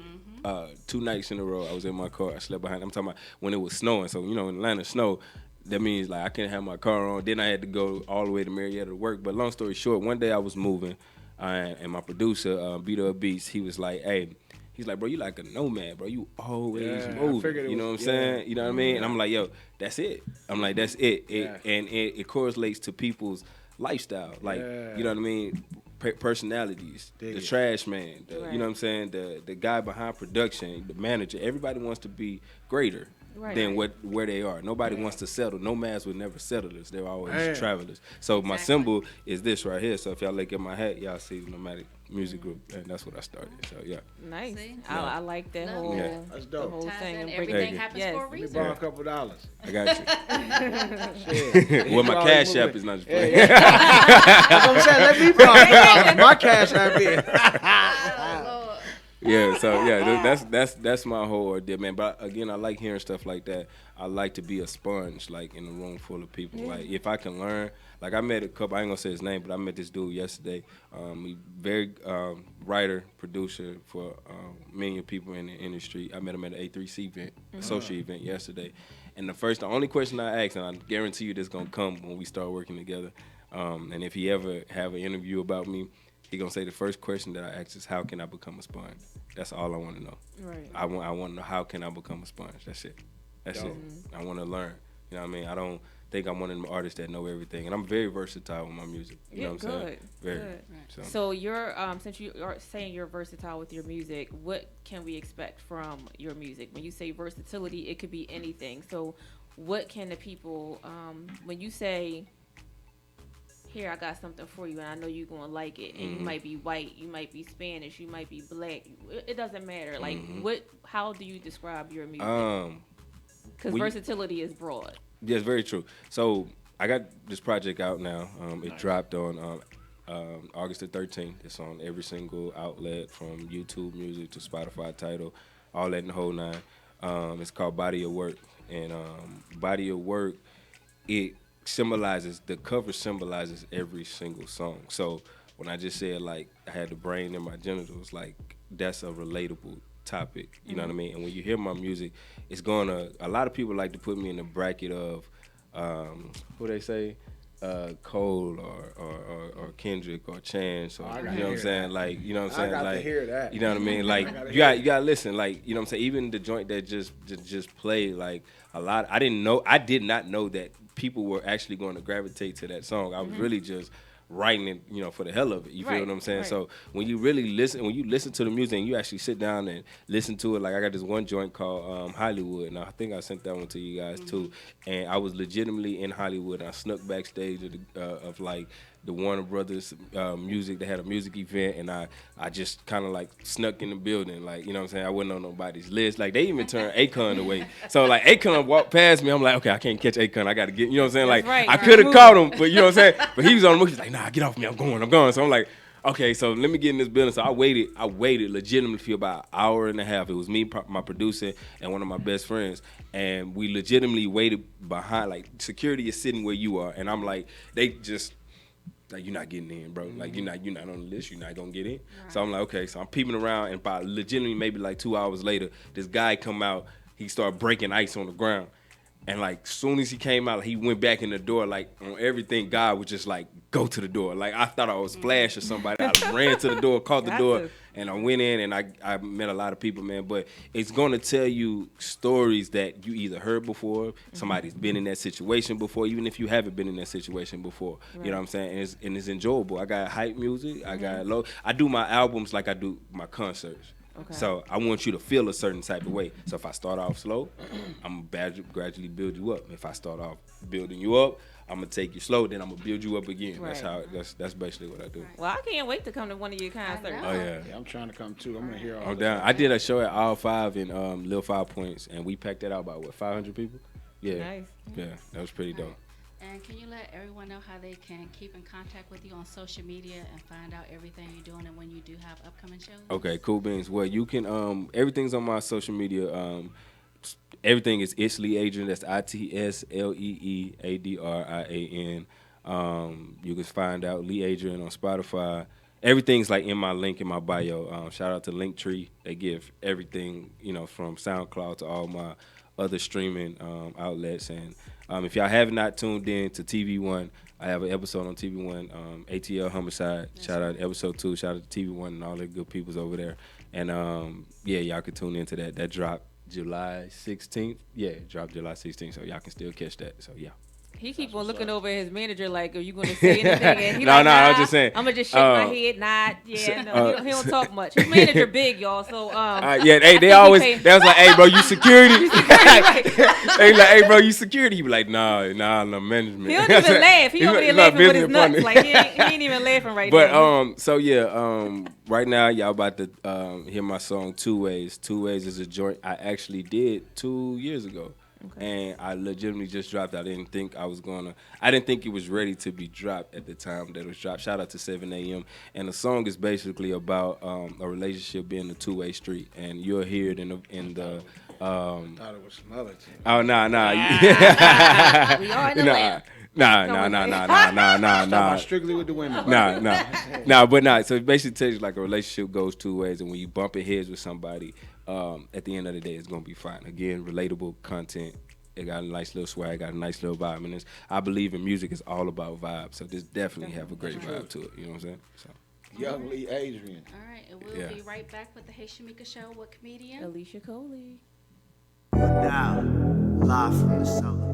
2 nights in a row. I was in my car. I slept behind. I'm talking about when it was snowing. So, you know, in Atlanta, snow, that means like I couldn't have my car on. Then I had to go all the way to Marietta to work. But long story short, one day I was moving, and my producer, Beat Up Beats, he was like, hey, he's like, bro, you like a nomad, bro. You always moving. You know what I'm saying? You know what I mean? And I'm like, yo, that's it. I'm like, that's it. And it correlates to people's lifestyle. Like, you know what I mean? Personalities, the trash man, you know what I'm saying? The guy behind production, the manager. Everybody wants to be greater than where they are. Nobody wants to settle. Nomads would never settle this. They're always travelers. So my symbol is this right here. So if y'all look at my hat, y'all see the Nomadic Music Group, and that's what I started. So yeah. Nice. I like that whole, that's dope. the whole thing. And everything happens for a reason. Borrow a couple dollars. I got you. Well, my Cash App is not just playing. That's what I'm saying. Let me borrow $1. My Cash App is. Yeah, so yeah, that's my whole idea, man. But again, I like hearing stuff like that. I like to be a sponge, like in a room full of people. Like if I can learn, like I met a couple. I ain't gonna say his name, but I met this dude yesterday. He very writer, producer for many people in the industry. I met him at an A3C event, associate event yesterday. And the only question I asked, and I guarantee you this gonna come when we start working together. And if he ever have an interview about me, he gonna say the first question that I ask is, how can I become a sponge? That's all I want to know. Right. I want to know, how can I become a sponge? That's it. That's it. I want to learn. You know what I mean? I don't think I'm one of them artists that know everything, and I'm very versatile with my music. You know what I'm saying? Very. Good. So you're since you are saying you're versatile with your music, what can we expect from your music? When you say versatility, it could be anything. So what can the people, when you say, here, I got something for you, and I know you're going to like it, and you might be white, you might be Spanish, you might be black. It doesn't matter. Like, how do you describe your music? Because versatility is broad. Yes, very true. So I got this project out now. It dropped on August the 13th. It's on every single outlet from YouTube Music to Spotify Tidal, all that in the whole nine. It's called Body of Work. And Body of Work, the cover symbolizes every single song. So when I just said, like, I had the brain in my genitals, like, that's a relatable topic. You know what I mean? And when you hear my music, it's a lot of people like to put me in the bracket of, who they say? Cole or Kendrick or Chance, or you know what I'm saying? That. Like, you know what I'm saying? I got like, to hear that. You know what I mean? Like, you gotta listen. Like, you know what I'm saying? Even the joint that just played, like, a lot. I did not know that people were actually going to gravitate to that song. I was really just writing it, you know, for the hell of it. You feel what I'm saying? Right. So when you really listen to the music and you actually sit down and listen to it, like I got this one joint called Hollywood, and I think I sent that one to you guys too. And I was legitimately in Hollywood, and I snuck backstage of like the Warner Brothers music. They had a music event, and I just kind of like snuck in the building, like, you know what I'm saying? I wasn't on nobody's list. Like, they even turned Akon away. So like Akon walked past me, I'm like, okay, I can't catch Akon. I got to get, you know what I'm saying? Like, right, I could have caught him, but you know what I'm saying? But he was on the move. He's like, nah, get off me. I'm going. So I'm like, okay, so let me get in this building. So I waited legitimately for about an hour and a half. It was me, my producer, and one of my best friends. And we legitimately waited behind, like, security is sitting where you are. And I'm like, they just, like, you're not getting in, bro. Like, you're not on the list. You're not gonna get in. Right. So I'm like, okay. So I'm peeping around, and about legitimately maybe like 2 hours later, this guy come out. He started breaking ice on the ground, and like soon as he came out, he went back in the door. Like, on everything, God was just like, go to the door. Like, I thought I was Flash or somebody. I ran to the door, caught the door, and I went in, and I met a lot of people, man. But it's gonna tell you stories that you either heard before, somebody's been in that situation before, even if you haven't been in that situation before. Right. You know what I'm saying? And it's enjoyable. I got hype music. I got low. I do my albums like I do my concerts. Okay. So I want you to feel a certain type of way. So if I start off slow, I'm gonna gradually build you up. If I start off building you up, I'm gonna take you slow, then I'm gonna build you up again. Right. That's basically what I do. Well, I can't wait to come to one of your concerts. Oh yeah, I'm trying to come too. I'm gonna hear all. I'm down. I did a show at All Five in Lil 5 Points, and we packed that out by 500 people. Yeah, nice. Yeah, that was pretty dope. And can you let everyone know how they can keep in contact with you on social media and find out everything you're doing and when you do have upcoming shows? Okay, cool beans. Well, you can everything's on my social media. Everything is Lee Adrian. That's ITSLEEADRIAN. You can find out Lee Adrian on Spotify. Everything's like in my link in my bio. Shout out to Linktree. They give everything, you know, from SoundCloud to all my other streaming outlets. And if y'all have not tuned in to TV One, I have an episode on TV One, ATL Homicide. Shout out to episode 2. Shout out to TV One and all the good peoples over there. And yeah, y'all can tune into that. That dropped July 16th. Yeah, it dropped July 16th, so y'all can still catch that. So yeah. He keep on looking over at his manager like, are you going to say anything? And he no, like, nah, I was just saying. I'm going to just shake my head. No, he don't talk much. His manager big, y'all. So yeah, they always, they was like, hey, bro, you security? They like, hey, bro, you security? He be like, nah, no management. He don't even laugh. He over there laughing with his nuts. Like, he ain't even laughing right now. But, so yeah, right now, y'all about to hear my song, Two Ways. Two Ways is a joint I actually did 2 years ago. Okay. And I legitimately just dropped. I didn't think it was ready to be dropped at the time that it was dropped. Shout out to 7 a.m. And the song is basically about a relationship being a two-way street, and you'll hear it in the. I thought it was some other thing. Oh nah. We are in the lab. Nah. Strictly with the women. Nah. So it basically tells you like a relationship goes two ways, and when you bump heads with somebody, at the end of the day, it's gonna be fine. Again, relatable content. It got a nice little swag, got a nice little vibe, and I believe in music is all about vibes. So this definitely have a great vibe to it. You know what I'm saying? So. Young Lee Adrian. All right, and we'll be right back with the Hey Shameka Show with comedian Alicia Coley. Now, live from the summer.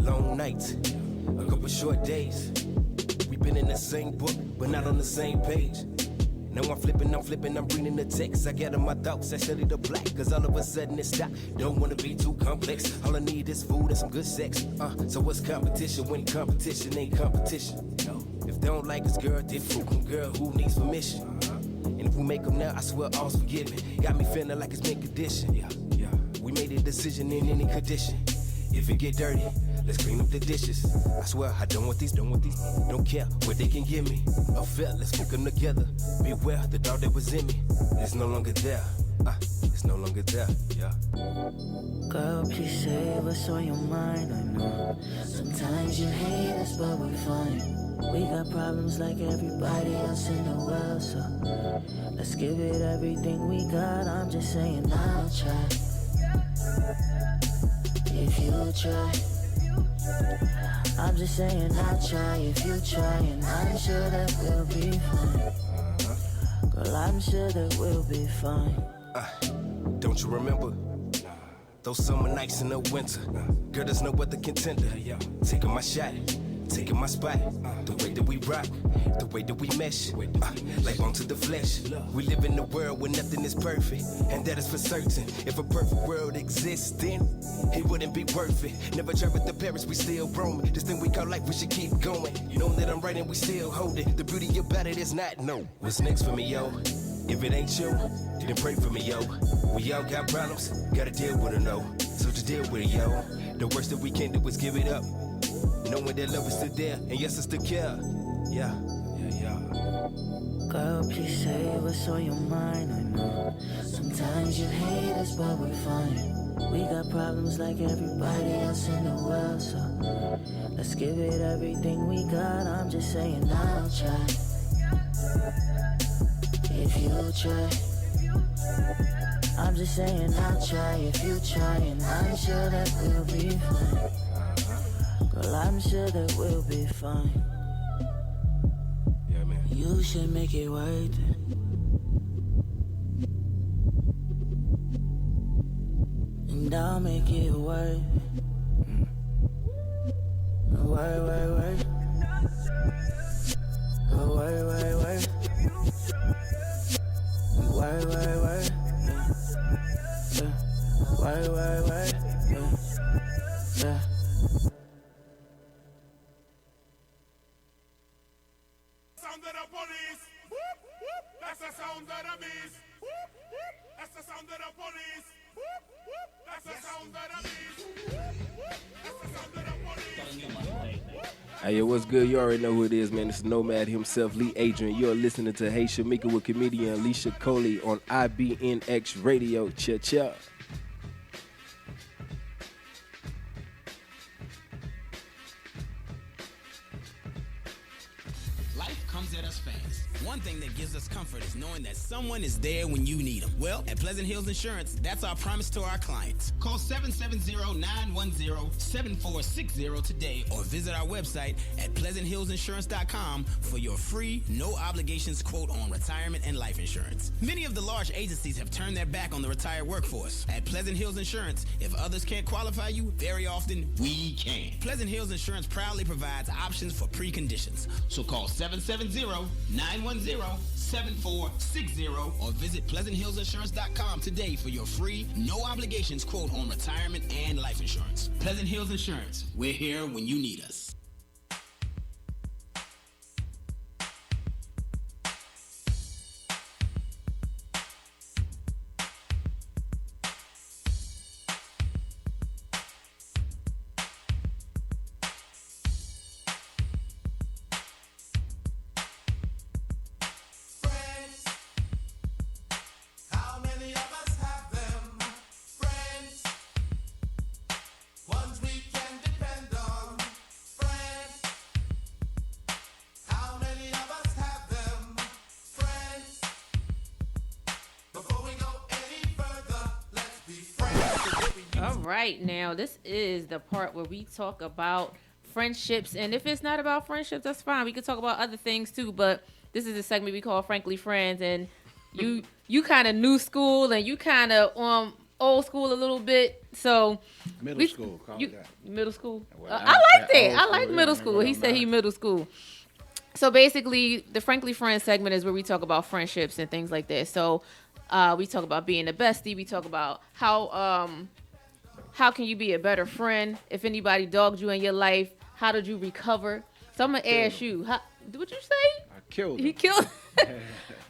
Long nights, a couple short days. We've been in the same book, but not on the same page. Now I'm flipping, I'm reading the text. I gather my thoughts, I study the black, cause all of a sudden it stopped. Don't wanna be too complex. All I need is food and some good sex. So what's competition when competition ain't competition? No. If they don't like us, girl, then fuck them, girl, who needs permission? And if we make them now, I swear all's forgiven. Got me feeling like it's been conditioned. Yeah. We made a decision in any condition. If it get dirty, let's clean up the dishes. I swear I don't want these. Don't care what they can give me. A fit, let's cook them together. Beware, the dog that was in me is no longer there. It's no longer there, yeah. Girl, please say what's on your mind. I know sometimes you hate us, but we're fine. We got problems like everybody else in the world, so let's give it everything we got. I'm just saying I'll try. If you try, I'm just saying I'll try. If you try, and I'm sure that we'll be fine. Girl, I'm sure that we'll be fine. Don't you remember those summer nights in the winter? Girl, there's no other contender. Taking my shot, taking my spot. The way that we rock, the way that we mesh, like onto the flesh. We live in a world where nothing is perfect, and that is for certain. If a perfect world exists, then it wouldn't be worth it. Never traveled to Paris, we still roaming. This thing we call life, we should keep going. You know that I'm right and we still hold it. The beauty about it is not no. What's next for me, yo? If it ain't you, then pray for me, yo. We all got problems, gotta deal with it, no. So just deal with it, yo. The worst that we can do is give it up, knowing that love is still there, and yes, I still care. Yeah. Girl, please say what's on your mind. I know sometimes you hate us, but we're fine. We got problems like everybody else in the world, so let's give it everything we got. I'm just saying I'll try. If you try, I'm just saying I'll try. If you try, and I'm sure that we'll be fine. Girl, I'm sure that we'll be fine. Yeah, man. You should make it worth it. And I'll make it worth it. Work. Work. Work. Yeah. Sound of the police. Whoop, whoop. That's the sound of the beast. Whoop, whoop. That's the sound of the police. Whoop, whoop. That's the sound of the beast. Whoop, whoop. That's the sound of the police. Hey, yo, what's good? You already know who it is, man. It's Nomad himself, Lee Adrian. You're listening to Hey Shameka with comedian Alicia Coley on IBNX Radio. Cha-cha. Life comes at us fast. One thing that gives us comfort is knowing that someone is there when you need them. Well, at Pleasant Hills Insurance, that's our promise to our clients. Call 770-910-7460 today or visit our website at pleasanthillsinsurance.com for your free, no obligations quote on retirement and life insurance. Many of the large agencies have turned their back on the retired workforce. At Pleasant Hills Insurance, if others can't qualify you, very often we can. Pleasant Hills Insurance proudly provides options for preconditions. So call 770-910-7460 or visit pleasanthillsinsurance.com today for your free, no obligations quote on retirement and life insurance. Pleasant Hills Insurance, we're here when you need us. How many of us have them? Friends, ones we can depend on. Friends, how many of us have them? Friends, before we go any further, let's be friends. All right, now this is the part where we talk about friendships, and if it's not about friendships, that's fine. We can talk about other things too, but this is a segment we call Frankly Friends, and you kind of new school and you kind of old school a little bit, so middle school, call it that. Middle school. Well, I like that. I like school, middle yeah, school. He said he middle school. So basically, the Frankly Friends segment is where we talk about friendships and things like that. So we talk about being a bestie. We talk about how can you be a better friend if anybody dogged you in your life. How did you recover So I'm gonna ask you, what you say? I killed him. He killed.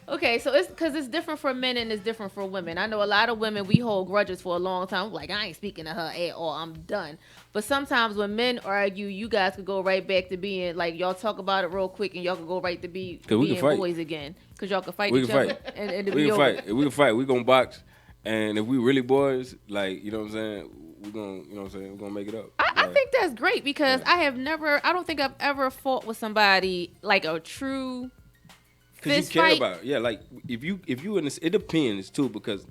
Okay, so it's because it's different for men and it's different for women. I know a lot of women, we hold grudges for a long time. Like, I ain't speaking to her at all. I'm done. But sometimes when men argue, you guys could go right back to being, like, y'all talk about it real quick and y'all could go right to being boys again. Because y'all can fight each other. And we can fight. We can fight. We gonna box. And if we really boys, like, you know what I'm saying, we're gonna, you know what I'm saying, we're gonna make it up. I think that's great because I don't think I've ever fought with somebody like a true because you care about it. Yeah, like if you in this, it depends too, because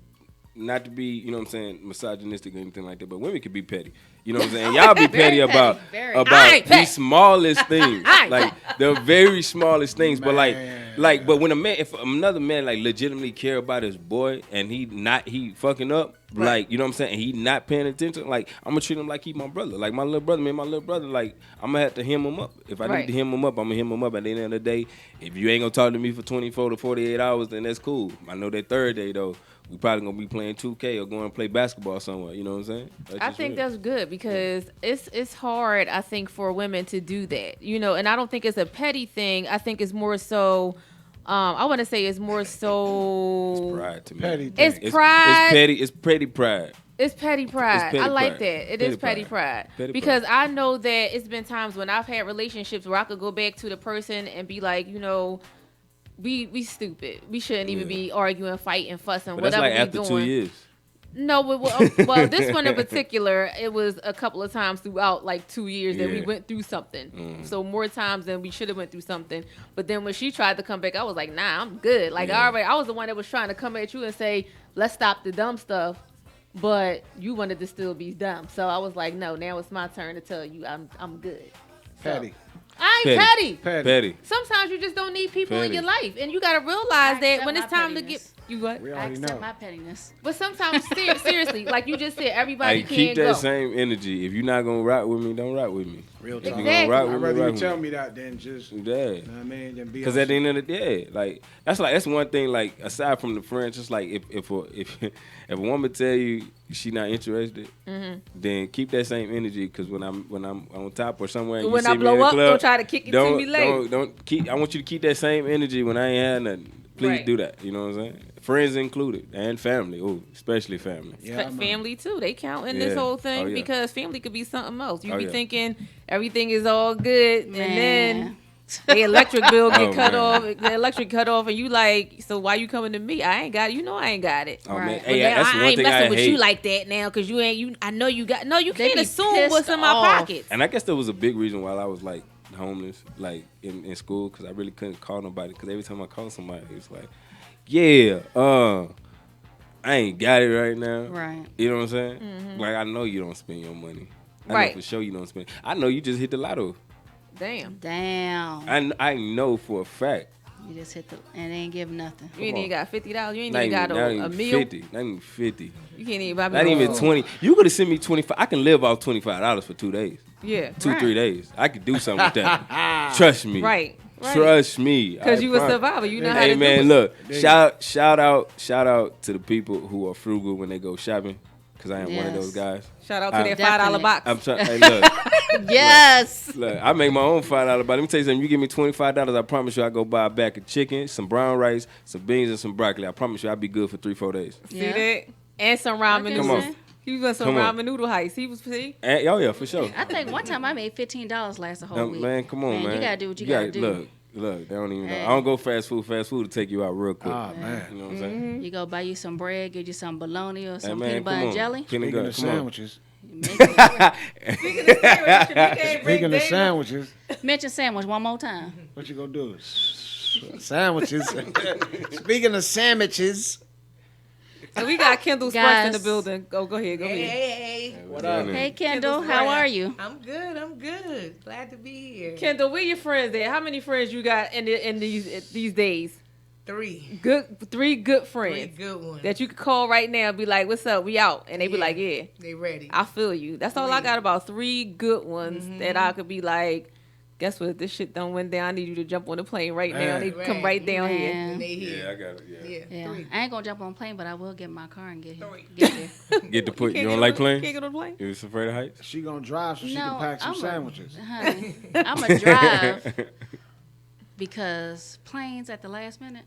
not to be, you know what I'm saying, misogynistic or anything like that, but women can be petty. You know what I'm saying? Y'all be petty about the smallest things. Like the very smallest things. But but when if another man like legitimately care about his boy and he fucking up, like, you know what I'm saying, and he not paying attention, like I'm gonna treat him like he my brother. Like my little brother, like I'm gonna have to hem him up. If I need to hem him up, I'm gonna hem him up. At the end of the day, if you ain't gonna talk to me for 24 to 48 hours, then that's cool. I know that third day though, we probably gonna be playing 2K or going to play basketball somewhere. You know what I'm saying? I think that's good because it's hard, I think, for women to do that. You know, and I don't think it's a petty thing. I think it's more so. I want to say it's more so. It's pride to me. Petty. It's pride. It's petty pride. It's petty pride. I like that. It is petty pride. Because I know that it's been times when I've had relationships where I could go back to the person and be like, you know, we stupid. We shouldn't even be arguing, fighting, fussing, but whatever that's like we after doing. 2 years. No, well, this one in particular, it was a couple of times throughout like 2 years that we went through something. So more times than we should have went through something. But then when she tried to come back, I was like, nah, I'm good. Like, I was the one that was trying to come at you and say, let's stop the dumb stuff. But you wanted to still be dumb. So I was like, no, now it's my turn to tell you I'm good. Petty. I ain't Petty. Sometimes you just don't need people in your life. And you got to realize that when it's time to get... You what? We I already accept know. my pettiness. But sometimes, seriously, like you just said, everybody Hey, can't keep that go. same energy. If you're not gonna rock with me, don't rock with me. Real If talk. you gonna rock with I'd me, rather rock you with tell me. me that than just, Yeah. you know what I mean, than be Because at the end of the day, like that's one thing. Like aside from the friends, just like if a woman tell you she not interested, then keep that same energy. Because when I'm on top or somewhere, and When you see I me blow in the up, club, don't try to kick it to me later. Don't keep. I want you to keep that same energy when I ain't had nothing. Please do that. You know what I'm saying? Friends included and family. Oh, especially family. Yeah, family too. They count in this whole thing because family could be something else. You be thinking everything is all good, and then the electric bill get cut off. The electric cut off, and you like, so why you coming to me? I ain't got it. You know I ain't got it. Oh, man. But Hey, now that's I one ain't thing messing I with hate. you like that now because you ain't. I know you got. No, you They can't be assume what's in my pissed pockets. And I guess there was a big reason why I was like homeless, like in school, because I really couldn't call nobody. Because every time I called somebody, it was like, yeah, I ain't got it right now. Right. You know what I'm saying? Like, I know you don't spend your money. I Right. know for sure you don't spend. I know you just hit the lotto. Damn. I know for a fact. You just hit and they ain't give nothing. You ain't even got $50. You ain't Not even got not a even meal. 50. Not even 50. You can't even buy me Not no even food. 20. You could have sent me 25. I can live off $25 for 2 days. Yeah. 3 days. I could do something with that. Trust me. Right. Trust me. Because I you a promise. survivor. You know how Hey to man, do it. look. Shout out to the people who are frugal when they go shopping. Because I am one of those guys. Shout out to that $5 box. I'm trying. Hey, look. Yes. Look, I make my own $5 box. Let me tell you something. You give me $25, I promise you I go buy a bag of chicken, some brown rice, some beans, and some broccoli. I promise you I'll be good for 3-4 days. See that? And some ramen Come noodles. on. He was on some ramen noodle heist. He was And, oh yeah, for sure. I think one time I made $15 last whole week. Man, come on, man. You gotta do what you gotta do. Look, they don't even know. I don't go fast food. Fast food to take you out real quick. Oh, man. You know what I'm saying? You go buy you some bread, get you some bologna or some man, peanut butter come and on. jelly. Peanut Speaking butter, of come on. sandwiches. Speaking Speaking of sandwiches, Mention sandwich one more time. what you gonna do? Sandwiches. Speaking of sandwiches. So we got Kendall Sparks in the Guys. building. Go ahead. Hey. What up? Hey Kendall, how are you? I'm good. Glad to be here. Kendall, where your friends at? How many friends you got in these days? 3. Three good friends. 3 good ones. That you could call right now and be like, what's up? We out. And they be like, yeah. They ready. I feel you. That's all I got about 3 good ones that I could be like, guess what? If this shit done went down, I need you to jump on the plane right now. I need to come Right. right down here. Man. Yeah, I got it. Yeah. Yeah, Three. I ain't gonna jump on a plane, but I will get in my car and get there. Get to put. can't You get don't like on- planes? can't get on a plane? You was afraid of heights? She gonna drive so she can No, pack some I'm a- sandwiches. Honey, I'm a drive because planes at the last minute,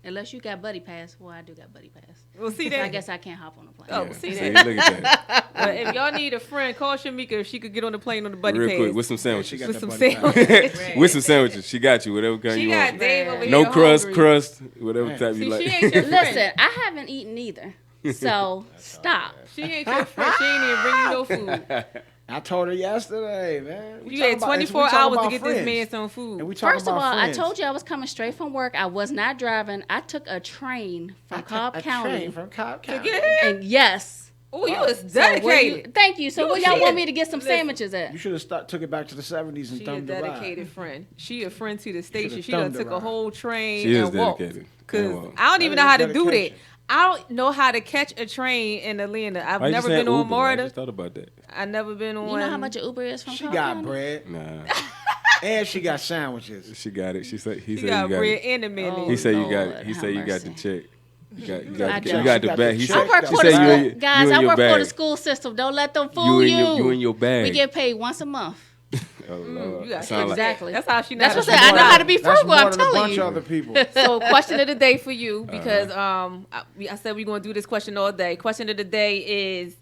unless you got buddy pass. Well, I do got buddy pass. Well, see So I that? guess I can't hop on a plane. Oh, Yeah. see See, that? look at that. But if y'all need a friend, call Shameka if she could get on the plane on the buddy Real pass. quick, with some She sandwiches. got With that some buddy pass. sandwiches. With some sandwiches. She got you, whatever kind She you got want. Dave over here No crust, hungry. crust, whatever Man. type See, you like. she ain't your friend. Listen, I haven't eaten either, so stop. She ain't your friend. She ain't even bring you no food. I told her yesterday, man. We You talking had about- 24 we talking hours to about get friends. this man some food. And we talking First of all, about I friends. told you I was coming straight from work. I was not driving. I took a train from Cobb a County. train from Cobb To County. get here? And yes. Oh, you was So where dedicated. you- thank you. So You where a y'all shit. want me to get some Listen, sandwiches at? You should have took it back to the 70s and She a thumbed the ride. dedicated friend. She a friend to the station. Should've She done thumbed the took a ride. whole train She is and walked. dedicated. Cause And walked. I don't even That know how is to do that. dedication. I don't know how to catch a train in Atlanta. I've Why you never saying been on Uber? I MARTA. just thought about that. I've never been on. You know how much an Uber is from She Cobb got County? bread Nah, and she got sandwiches. she got it. He She said got you got bread it. and a minute. He said you got Lord, it. He have said you got mercy. the check. You got, you I got, don't. you got the She got bag. the He check. said, I work he for said the you school, in- guys. you in I your work for bag. the school system. Don't let them fool You in your bag. We get paid once a month. Oh, Lord. You got Sound like- Exactly. That's how she knows. That's how what to I said. I know survive. how to be That's frugal. more I'm than a telling bunch you. of other people. So, question of the day for you, because I said we're gonna do this question all day. Question of the day is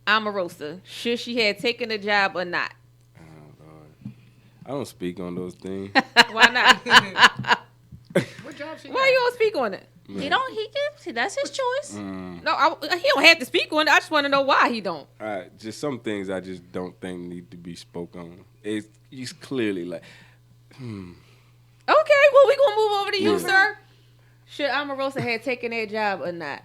Omarosa. Should she have taken the job or not? Oh, Lord. I don't speak on those things. Why not? What job she Why you don't speak on it? He don't. He gives. That's his choice. No, he don't have to speak on it. I just want to know why he don't. Just some things I just don't think need to be spoke on. He's clearly like, Okay, well we gonna move over to you, Yeah. sir. Should Omarosa have taken that job or not?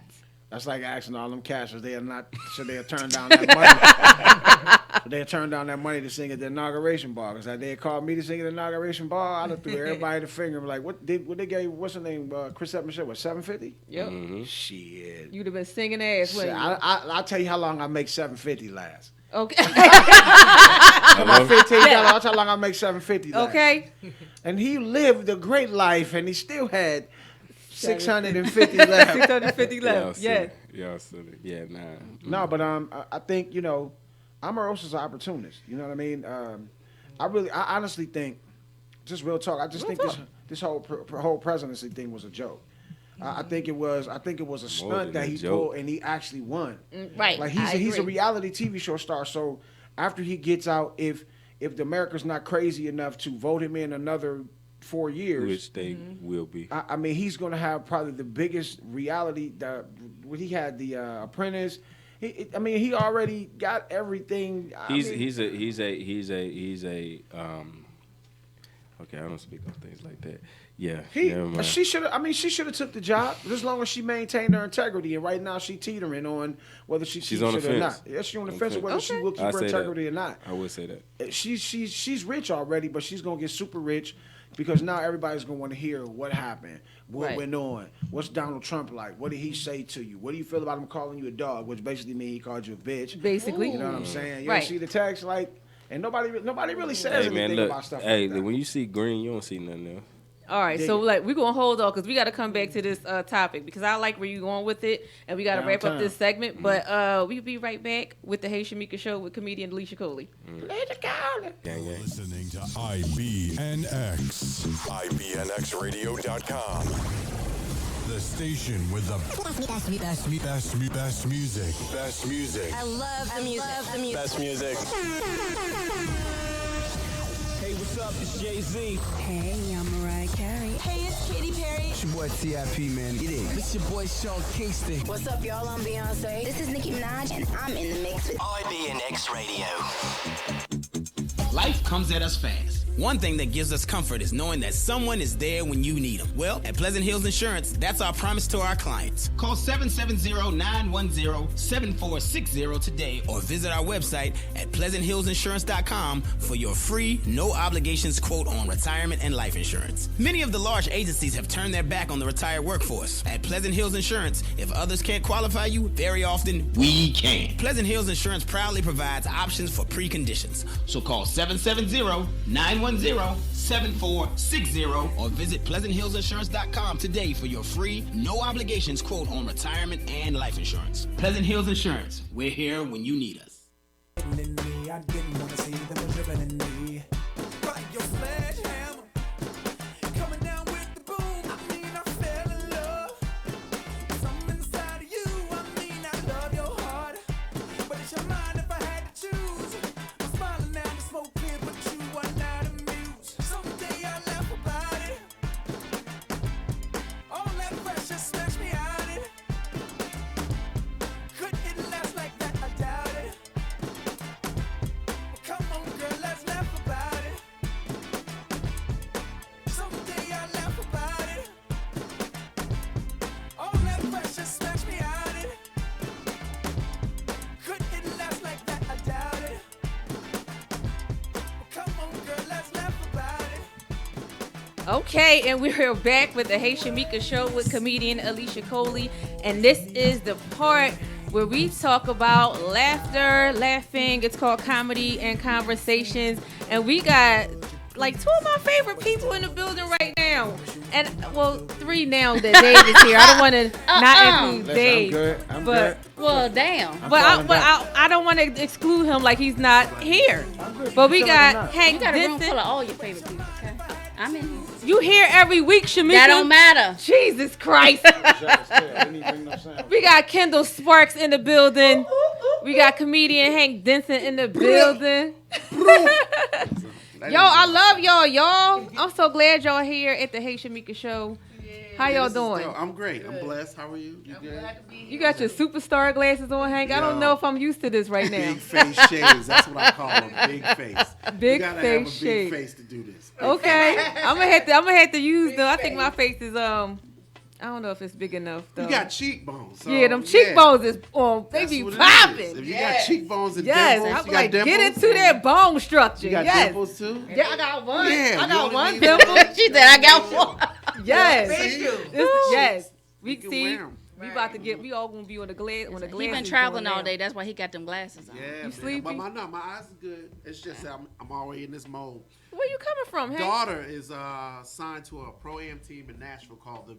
That's like asking all them cats should they have turned down that money. Should they have turned down that money to sing at the inauguration ball? Because they had called me to sing at the inauguration ball. I'd have threw everybody the finger. Like, what they gave? What's her name? Chris Michelle. What, $750? Yep. Shit. You'd have been singing ass, Shit, wouldn't you? I'll tell you how long I make $750 last. Okay. About $15. I'll tell you how long I make $750 last. Okay. And he lived a great life, and he still had 650 left. 650 left. Yeah. Y'all silly. Yeah, nah. No, but I think Omarosa's an opportunist. You know what I mean? I honestly think, just real talk. I just think this whole presidency thing was a joke. I think it was a stunt that he pulled, and he actually won. Right. Like I he's a agree. reality TV show star. So after he gets out, if the America's not crazy enough to vote him in another 4 years, Which they will be. I mean, he's going to have probably the biggest reality. When he had the Apprentice, he already got everything. He's a. Okay, I don't speak on things like that. Yeah, never mind. She should have took the job as long as she maintained her integrity. And right now, she's teetering on whether she's She's on the keeps it or fence. not. Yeah, she's on the fence of whether she Okay. will keep I her say integrity that. or not. I would say that. She's rich already, but she's gonna get super rich because now everybody's gonna want to hear what happened, what went on, what's Donald Trump like, what did he say to you, what do you feel about him calling you a dog, which basically means he called you a bitch. Basically. You know what I'm saying? You Right. see the text like, and nobody really says Hey anything man, look. about stuff Hey, like that. when you see green, you don't see nothing else. All right, so we're gonna hold on because we got to come back to this topic because I like where you're going with it, and we got to wrap up Downtown. this segment. But we'll be right back with the Hey Shameka Show with comedian Alicia Coley. Gang, gang. Listening to IBNX. IBNXradio.com. The station with the best music. Best music. I love the music. Best music. Hey, what's up? It's Jay-Z. Hey, I'm Mariah Carey. Hey, it's Katy Perry. It's your boy T.I.P., man. Get in. It's your boy Sean Kingston. What's up, y'all? I'm Beyonce. This is Nicki Minaj, and I'm in the mix with IBNX Radio. Life comes at us fast. One thing that gives us comfort is knowing that someone is there when you need them. Well, at Pleasant Hills Insurance, that's our promise to our clients. Call 770-910-7460 today or visit our website at pleasanthillsinsurance.com for your free, no obligations quote on retirement and life insurance. Many of the large agencies have turned their back on the retired workforce. At Pleasant Hills Insurance, if others can't qualify you, very often we can. Pleasant Hills Insurance proudly provides options for preconditions. So call 770-910 810-7460 or visit PleasantHillsInsurance.com today for your free, no obligations quote on retirement and life insurance. Pleasant Hills Insurance. We're here when you need us. I didn't want to see them dribbling in me. But your sledgehammer coming down with the boom. I mean, I fell in love. Something inside of you. I mean, I love your heart. But it's your mind if I had to choose. I'm smiling now, the smoke clear, but you are not amused. Someday I'll laugh about it. All that pressure smashed me out of it. Could it last like that? I doubt it. Come on, girl, let's laugh about it. Someday I'll laugh about it. All that pressure smashed me out it. Could it last like that? I doubt it. Come on, girl, let's laugh about it. Okay, and we're back with the Hey Shameka Show with comedian Alicia Coley, and this is the part where we talk about laughing. It's called Comedy and Conversations, and we got like two of my favorite people in the building right now, and well, three now that Dave is here. I don't want to not include Dave, I'm but good. Well, damn. I don't want to exclude him like he's not here. But we got Hank You got a room Dixon. full of all your favorite people, okay? I'm in here. You here every week, Shameka. That don't matter. Jesus Christ. We got Kendall Sparks in the building. We got comedian Hank Denson in the building. Yo, I love y'all. I'm so glad y'all here at the Hey Shameka Show. How y'all doing? I'm great. I'm blessed. How are you? You good? You got your superstar glasses on, Hank. I don't know if I'm used to this right now. Big face shades. That's what I call them. Big face. Big you gotta face have a shades. big face to do this. Okay, I'm gonna have to use them. I think my face is I don't know if it's big enough though. You got cheekbones. So, yeah, them cheekbones is they That's be what it popping. is. If you got cheekbones and yes, dimples, I'm you like got dimples. get into that bone structure. You got yes. dimples too? Yeah, I got one. Yeah, I you got only one need dimple. one. She said I got one. Yes. Yes. Yes. We can see. wear 'em. We about to get. We all gonna be on the glass. On the glass. He been traveling all day. That's why he got them glasses on. Yeah, You man. sleepy? But my eyes are good. It's just that I'm already in this mode. Where you coming from, Hank? Daughter is signed to a pro-am team in Nashville called the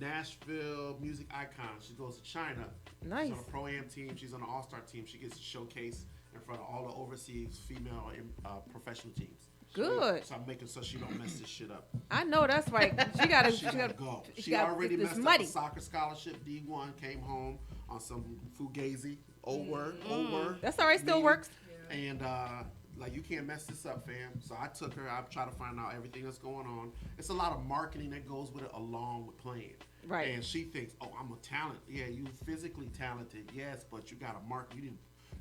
Nashville Music Icon. She goes to China. Nice. She's on a pro-am team. She's on an all-star team. She gets to showcase in front of all the overseas female professional teams. Good. So I'm making sure she don't mess this shit up. I know that's right. She gotta. She gotta go. She gotta already get this messed money. up a soccer scholarship. D1 came home on some fugazi. Old word. That's all right. Still Meaning. works. And like, you can't mess this up, fam. So I took her. I try to find out everything that's going on. It's a lot of marketing that goes with it, along with playing. Right. And she thinks, oh, I'm a talent. Yeah, you physically talented, yes, but you got to market. You didn't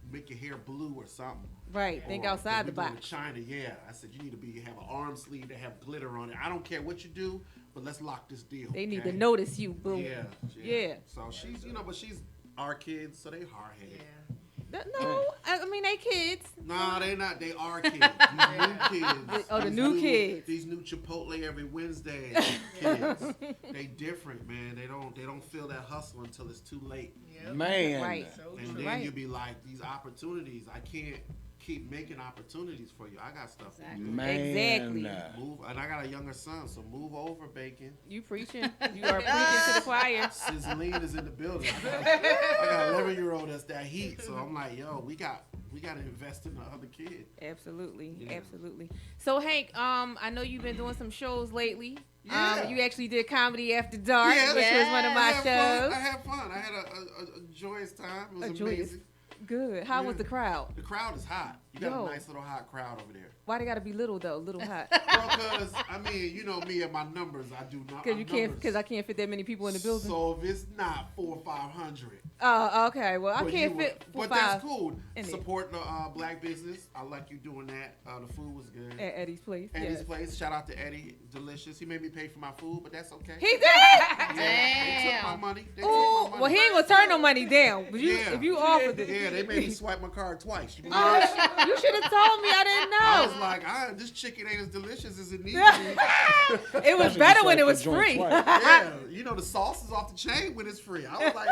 make your hair blue or something. Right. Think outside the box. To China, yeah. I said you need to have an arm sleeve that have glitter on it. I don't care what you do, but let's lock this deal. They need okay? to notice you, boo. Yeah. So she's, but she's our kids, so they hard headed. No, I mean they kids. Nah, they not. They are kids. These new kids. Oh, the new kids. These new Chipotle every Wednesday kids. They different, man. They don't feel that hustle until it's too late. Yep. Man. Right. And then you be like, these opportunities. I can't keep making opportunities for you. I got stuff to do. Man. Exactly. Move, and I got a younger son, so move over, Bacon. You preaching. You are preaching to the choir. Sizzling is in the building. I got an 11-year-old that's that heat, so I'm like, yo, we got to invest in the other kid. Absolutely, absolutely. So Hank, I know you've been doing some shows lately. Yeah. You actually did Comedy After Dark, which was one of my shows. I had fun. I had a joyous time. It was joyous. amazing. Good. How was the crowd? The crowd is hot. You got a nice little hot crowd over there. Why they gotta be little though? Little hot. Well, because I mean, you know me and my numbers. I do not. Because you can't. Because I can't fit that many people in the building. So if it's not 400 or 500. Oh, okay. Well, I can't fit. But that's cool. Support the black business. I like you doing that. The food was good. At Eddie's place. Eddie's place. Shout out to Eddie. Delicious. He made me pay for my food, but that's okay. He did. Yeah, they took my money. Oh, well, he ain't gonna turn no money down. But if you offered it. Yeah, they made me swipe my card twice. You should have told me. I didn't know. I was like, this chicken ain't as delicious as it needs to be. It was better when it was free. Yeah, the sauce is off the chain when it's free. I was like,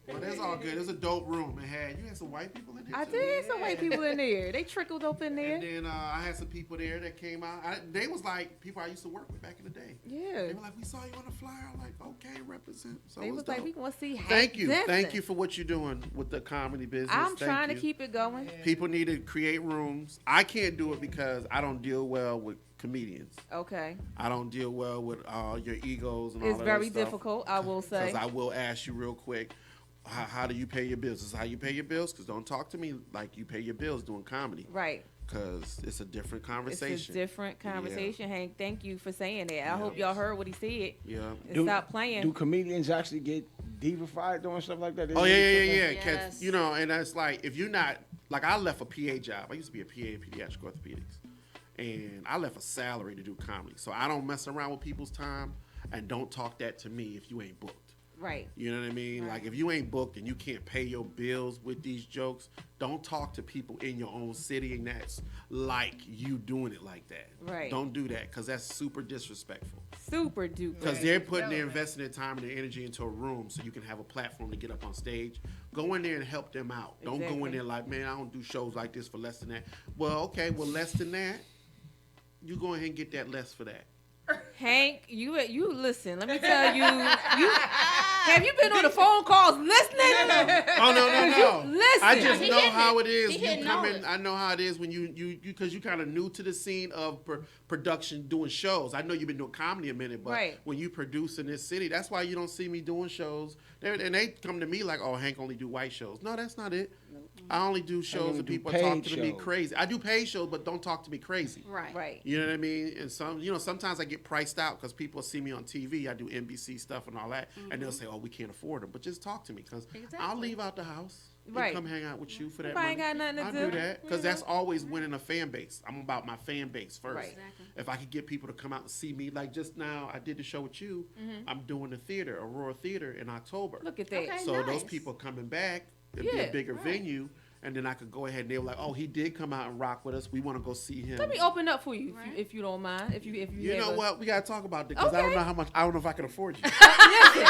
But it's all good. It's a dope room. You had some white people in there. I too. did some white people in there. They trickled up in there. And then I had some people there that came out. They was like people I used to work with back in the day. Yeah. They were like, we saw you on the flyer. I'm like, okay, represent. So They was like, we want to see. Thank you. Thank you for what you're doing with the comedy business. I'm trying to keep it going. People need to create rooms. I can't do it because I don't deal well with comedians. Okay. I don't deal well with your egos and all It's that very stuff. difficult, I will say. Because I will ask you real quick, how do you pay your bills? This is how you pay your bills? Because don't talk to me like you pay your bills doing comedy. Right. Because it's a different conversation. It's a different conversation, Hank. Thank you for saying that. I hope y'all heard what he said. Yeah. And stop playing. Do comedians actually get divified doing stuff like that? Oh, yeah. Yes. You know, and that's like, if you're not, like I left a PA job. I used to be a PA in pediatric orthopedics. And I left a salary to do comedy. So I don't mess around with people's time, and don't talk that to me if you ain't booked. Right. You know what I mean? Right. Like, if you ain't booked and you can't pay your bills with these jokes, don't talk to people in your own city and that's like you doing it like that. Right. Don't do that, because that's super disrespectful. Super duper. Because they're investing their time and their energy into a room so you can have a platform to get up on stage. Go in there and help them out. Don't go in there like, man, I don't do shows like this for less than that. Well, okay, less than that, you go ahead and get that less for that. Hank, you listen. Let me tell you, have you been on the phone calls listening? Oh no. Listen. I just He know hitting how it. it is. He hitting You come in. knowledge. I know how it is when you because you kind of new to the scene of production, doing shows. I know you've been doing comedy a minute, but Right. when you produce in this city, that's why you don't see me doing shows. And they come to me like, "Oh, Hank only do white shows." No, that's not it. I only do shows only and do people paid talk to me shows. crazy. I do paid shows, but don't talk to me crazy. Right. Right. You know what I mean? And sometimes I get priced out because people see me on TV. I do NBC stuff and all that, and they'll say, "Oh, we can't afford them." But just talk to me, because I'll Exactly. leave out the house Right. and come hang out with you for that Everybody money. ain't got nothing to I'll do. do that, because that's always winning a fan base. I'm about my fan base first. Right. Exactly. If I could get people to come out and see me, like just now, I did the show with you. I'm doing the theater, Aurora Theater, in October. Look at that. Okay. So those nice. people coming back, it'd be Yeah, a bigger right. venue. And then I could go ahead and they were like, "Oh, he did come out and rock with us. We want to go see him." Let me open up for you, Right. if you don't mind. If you You have know a- what? We gotta talk about this, because I don't Okay. know how much. I don't know if I can afford you. Listen,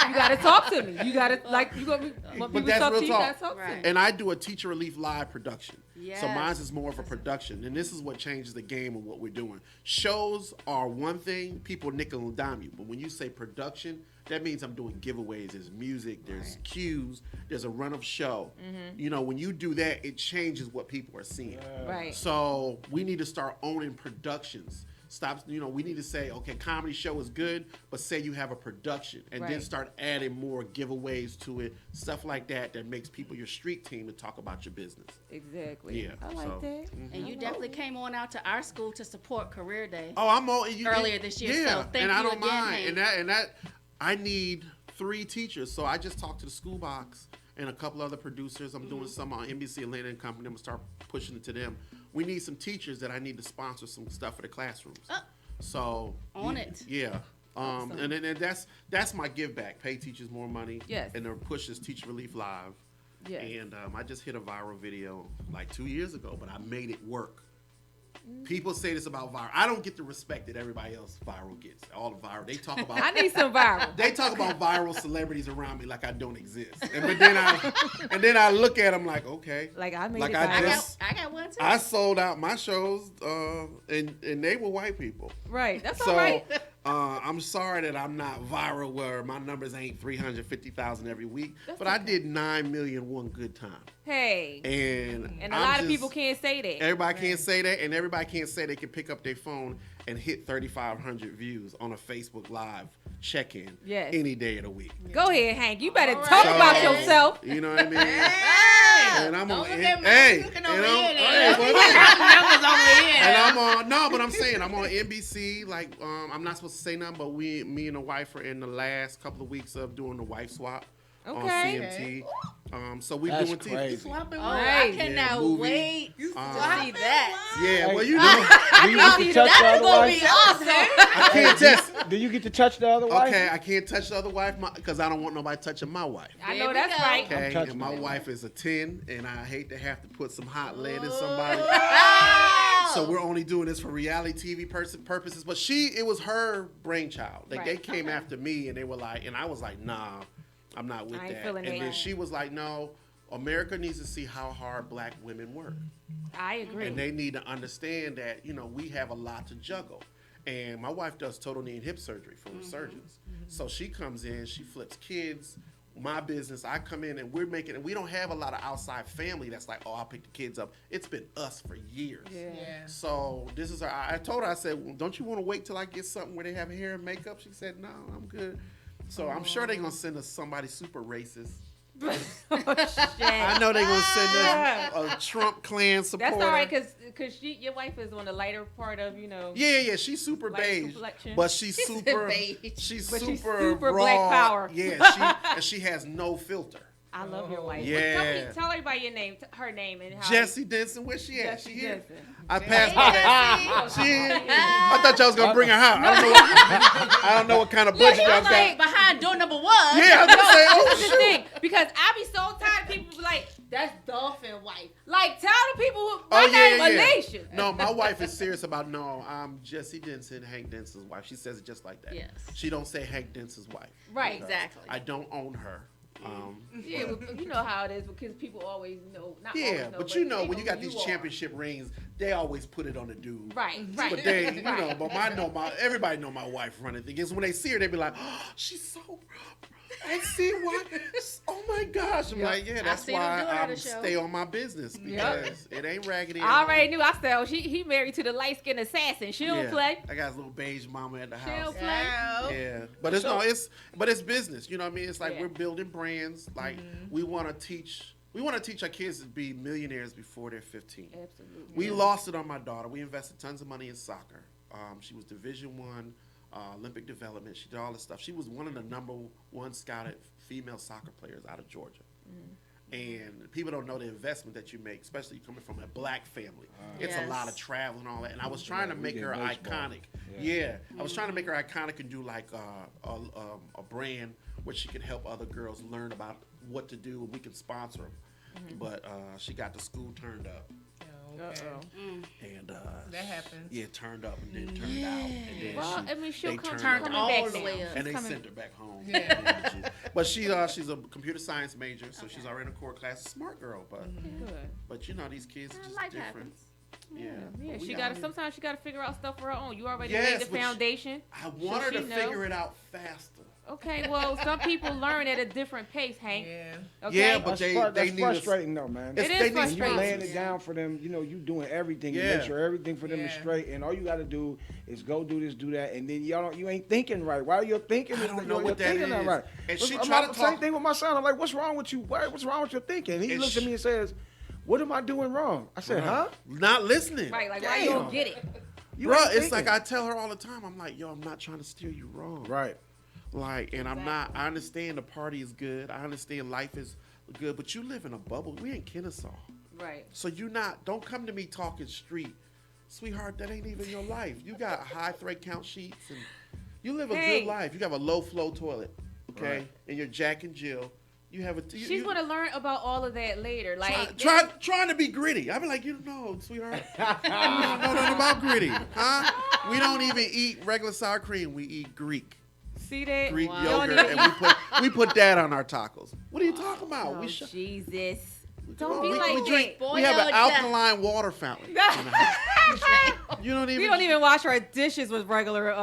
you gotta talk to me. You gotta you gonna want But people to that's talk real to you. You talk. gotta talk to Right. me. And I do a Teacher Relief live production. So Yes. mine is more of a production. And this is what changes the game of what we're doing. Shows are one thing, people nickel and dime you. But when you say production, that means I'm doing giveaways. There's music, there's cues, there's a run of show. You know, when you do that, it changes what people are seeing. Right. So we need to start owning productions. Stop, we need to say, okay, comedy show is good, but say you have a production, and then Right. start adding more giveaways to it, stuff like that makes people your street team to talk about your business. Exactly. Yeah, I like so- that. And you definitely came on out to our school to support Career Day. Oh, I'm all Earlier this year, Yeah, so thank and I you don't again, mind. Hank. And that I need 3 teachers. So I just talked to the school box and a couple other producers. I'm doing some on NBC Atlanta and Company. I'm gonna start pushing it to them. We need some teachers that I need to sponsor some stuff for the classrooms. So On it. Yeah. Awesome. And then that's my give back. Pay teachers more money. Yes. And then push this Teacher Relief Live. Yes. And I just hit a viral video like 2 years ago, but I made it work. People say this about viral. I don't get the respect that everybody else viral gets. All the viral. They talk about. I need some viral. They talk about viral celebrities around me like I don't exist. But then I look at them like, okay. Like I made Like it I viral. just- I got one too. I sold out my shows, and they were white people. Right. That's So all right. I'm sorry that I'm not viral where my numbers ain't 350,000 every week, but I did 9 million one good time. Hey. And a lot of people can't say that. Everybody can't say that, and everybody can't say they can pick up their phone and hit 3,500 views on a Facebook Live check-in Yes. any day of the week. Go ahead, Hank. You better All talk right. about So- yourself. You know what I mean? And I'm Don't on. look at me. Hey, Looking and over I'm- here hey, now. well, Numbers over here. and I'm on. No, but I'm saying I'm on NBC. Like, I'm not supposed to say nothing, but me and the wife are in the last couple of weeks of doing the wife swap on Okay. CMT. So we That's doing crazy. Swapping Oh, I I cannot movie. wait to see Uh, that. Yeah, well, you do know, you get to touch the That's other gonna be wife? awesome. I can't test. Do you get to touch the other wife? Okay, I can't touch the other wife because I don't want nobody touching my wife. I There know we that's go. right. Okay, touching and my my wife is a 10, and I hate to have to put some hot lead in somebody. So we're only doing this for reality TV purposes. But it was her brainchild. Like they Right. came after me, and they were like, and I was like, nah, I'm not with I ain't that. feeling And it. then she was like, no, America needs to see how hard black women work. I agree. And they need to understand that, you know, we have a lot to juggle. And my wife does total knee and hip surgery for surgeons. So she comes in, she flips kids, my business. I come in and we're making it. We don't have a lot of outside family that's like, oh, I'll pick the kids up. It's been us for years. Yeah. So this is our, I told her, I said, well, don't you want to wait till I get something where they have hair and makeup? She said, no, I'm good. So I'm sure they're going to send us somebody super racist. I know they're going to send us a Trump clan supporter. That's all right, because your wife is on the lighter part of, you know. Yeah, she's super beige, complexion. but she's super, beige. she's But she's super super raw. black power. Yeah, and she has no filter. I love your wife. Yeah. Tell everybody your name, her name, and how. Jessie Denson, where she at? Jesse She here. Denson. I passed by that. She here. I thought y'all was gonna bring her out. I don't know what kind of budget He y'all was like got. behind door number 1. Yeah, I was gonna say, oh This is the shoot. thing, because I be so tired of people be like, that's Dolphin wife. Like, tell the people who, Oh my name Alicia. No, my wife is serious about no. I'm Jessie Denson, Hank Denson's wife. She says it just like that. Yes. She don't say Hank Denson's wife. Right. Because Exactly. I don't own her. Yeah, well, you know how it is because people always know. Not Yeah, always know, but you know they when you got who these are. championship rings, they always put it on the dude. Right. But they, you know, but everybody know my wife running things. When they see her, they be like, oh, she's so. I see why. Oh my gosh! I'm like, yeah, that's seen him why do it at I a show. stay on my business because it ain't raggedy. I already knew. I said, oh, he married to the light skinned assassin. She don't play. I got a little beige mama at the She house. don't play. Yeah, but it's business. You know what I mean? It's like we're building brands. Like we want to teach our kids to be millionaires before they're 15. Absolutely. We lost it on my daughter. We invested tons of money in soccer. She was Division I, Olympic development. She did all this stuff. She was one of the number one scouted female soccer players out of Georgia. And people don't know the investment that you make, especially coming from a black family. It's a lot of travel and all that. And I was trying to make her iconic. Yeah. I was trying to make her iconic and do like a brand where she could help other girls learn about what to do and we can sponsor them. But she got the school turned up. Okay. And that happens. Yeah, turned up and then turned out. And then Well, I mean, she'll come turned coming all back the now. way up. and they coming- sent her back home. Yeah. But she's a computer science major, so she's already in a core class. Smart girl, but you know these kids are just life different. happens. Yeah, Yeah, but we she got got to. it. Sometimes she got to figure out stuff for her own. You already Yes, laid the but foundation. I want her she to know. figure it out faster. Okay, well, some people learn at a different pace, Hank. Yeah. Okay? Yeah, but That's they need frustrating though, man. It is When you frustrating. laying it down for them, you know, you doing everything. You Yeah. make sure everything for them is straight, and all you got to do is go do this, do that, and then you ain't thinking right. Why you're thinking? I don't know what that thinking is. Right. And she I'm try to the talk- same thing with my son. I'm like, what's wrong with you? What's wrong with your thinking? He And looks at me and says, "What am I doing wrong?" I said, "Huh? Not listening. Right, like, why you don't get it? You Bruh, ain't it's like thinking." I tell her all the time. I'm like, yo, I'm not trying to steer you wrong. Right. Like, and I'm not. I understand the party is good. I understand life is good, but you live in a bubble. We in Kennesaw. Right. So don't come to me talking street. Sweetheart, that ain't even your life. You got high thread count sheets and you live a good life. You have a low flow toilet, okay? Right. And you're Jack and Jill. You have a She's going to learn about all of that later. Like, trying to be gritty. I be like, you know, sweetheart. You don't know nothing about gritty, huh? We don't even eat regular sour cream. We eat Greek. see that? Greek Wow. yogurt, and we put that on our tacos. What are you talking about? Oh, Jesus. Come Don't on, be like we drink. that. We have an Boiled alkaline water fountain. in the house. You don't even. We don't even wash our dishes with regular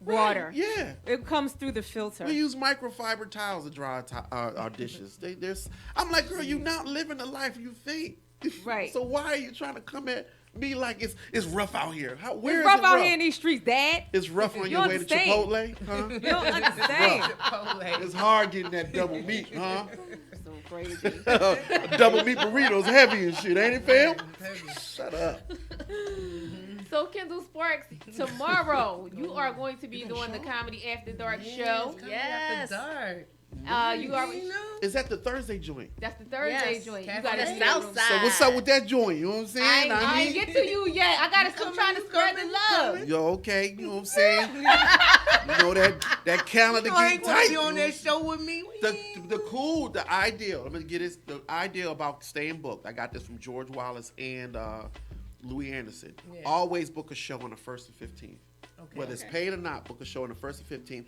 water. Right, yeah. It comes through the filter. We use microfiber towels to dry our dishes. I'm like, girl, you not living the life you think. Right. So why are you trying to come at me like it's rough out here? Where It's is rough it out here in these streets, Dad. It's rough on You your way to understand. Chipotle, huh? You don't understand. It's hard getting that double meat, huh? So crazy. Double meat burritos heavy and shit, ain't it, fam? Shut up. So Kendall Sparks, tomorrow you are going to be doing the Comedy After Dark show. Yes. After dark. You already know. Is that the Thursday joint? That's the Thursday Yes. joint. You Cafe gotta on see South it. Side. So what's up with that joint? You know what I'm saying? I ain't get to you yet. I gotta still trying to spread the love. Yo, okay, you know what I'm saying? You know that calendar You ain't get gonna tight. be on that show with me. The ideal. I'm gonna get this. The ideal about staying booked. I got this from George Wallace and Louis Anderson. Yeah. Always book a show on the 1st and 15th. Okay. Whether it's paid or not, book a show on the 1st and 15th.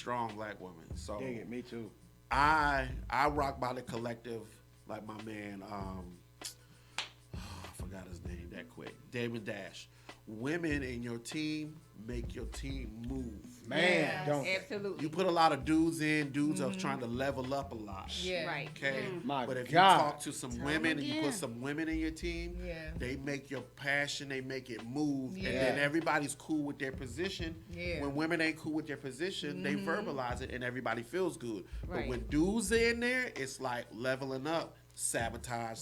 strong black woman. So Dig it, me too. I rock by the collective, like my man. I forgot his name that quick. Damon Dash. Women in your team make your team move. Man, don't absolutely. You put a lot of dudes in. Dudes are trying to level up a lot. Yeah. Right. Okay. My But if God. you talk to some women and you again. put some women in your team, Yeah. they make your passion, they make it move, and Yeah. then everybody's cool with their position. Yeah. When women ain't cool with their position, they verbalize it and everybody feels good. But Right. when dudes are in there, it's like leveling up, sabotage,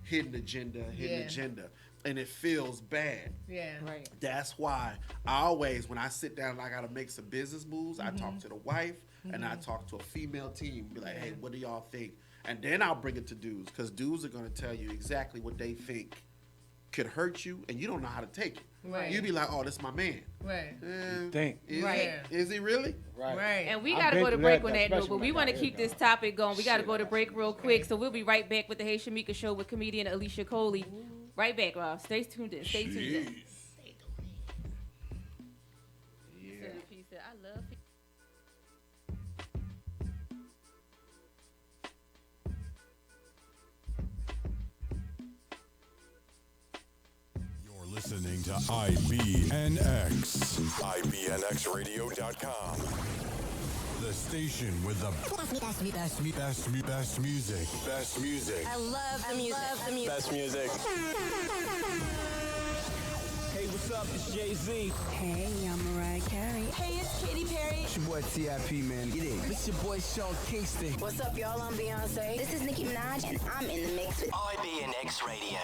hidden agenda, and it feels bad. Yeah. Right. That's why I always, when I sit down and I gotta make some business moves, I talk to the wife and I talk to a female team. Be like, hey, what do y'all think? And then I'll bring it to dudes, because dudes are gonna tell you exactly what they think could hurt you, and you don't know how to take it. Right. You be like, oh, this my man. Right. think. Is Right. He? Is he really? Right. And we I've got to been go to through break that, on that note, especially but we when I want to got keep here, this topic going. We got to go to break real quick, so we'll be right back with the Hey Shameka Show with comedian Alicia Coley. Right back, Rob. Stay tuned in. Stay tuned in. Yeah. He said, I love it. You're listening to IBNX. IBNXradio.com. The station with the best music. Best music. I love the music. Best music. Hey, what's up? It's Jay-Z. Hey, I'm Mariah Carey. Hey, it's Katy Perry. It's your boy T.I.P., man. Get in. It's your boy Sean Kingston. What's up, y'all? I'm Beyonce. This is Nicki Minaj, and I'm in the mix with IBNX Radio.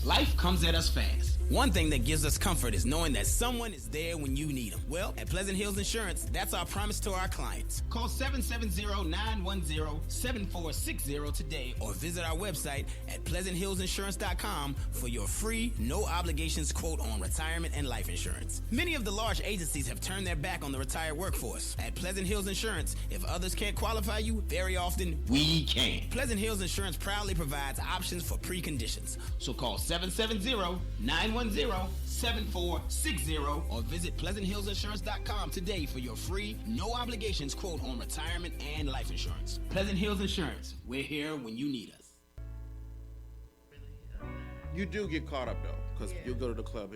Life comes at us fast. One thing that gives us comfort is knowing that someone is there when you need them. Well, at Pleasant Hills Insurance, that's our promise to our clients. Call 770-910-7460 today or visit our website at pleasanthillsinsurance.com for your free, no obligations quote on retirement and life insurance. Many of the large agencies have turned their back on the retired workforce. At Pleasant Hills Insurance, if others can't qualify you, very often we can. Pleasant Hills Insurance proudly provides options for preconditions. So call 770-910-7460 or visit pleasanthillsinsurance.com today for your free, no obligations quote on retirement and life insurance. Pleasant Hills Insurance. We're here when you need us. You do get caught up, though, because you'll go to the club.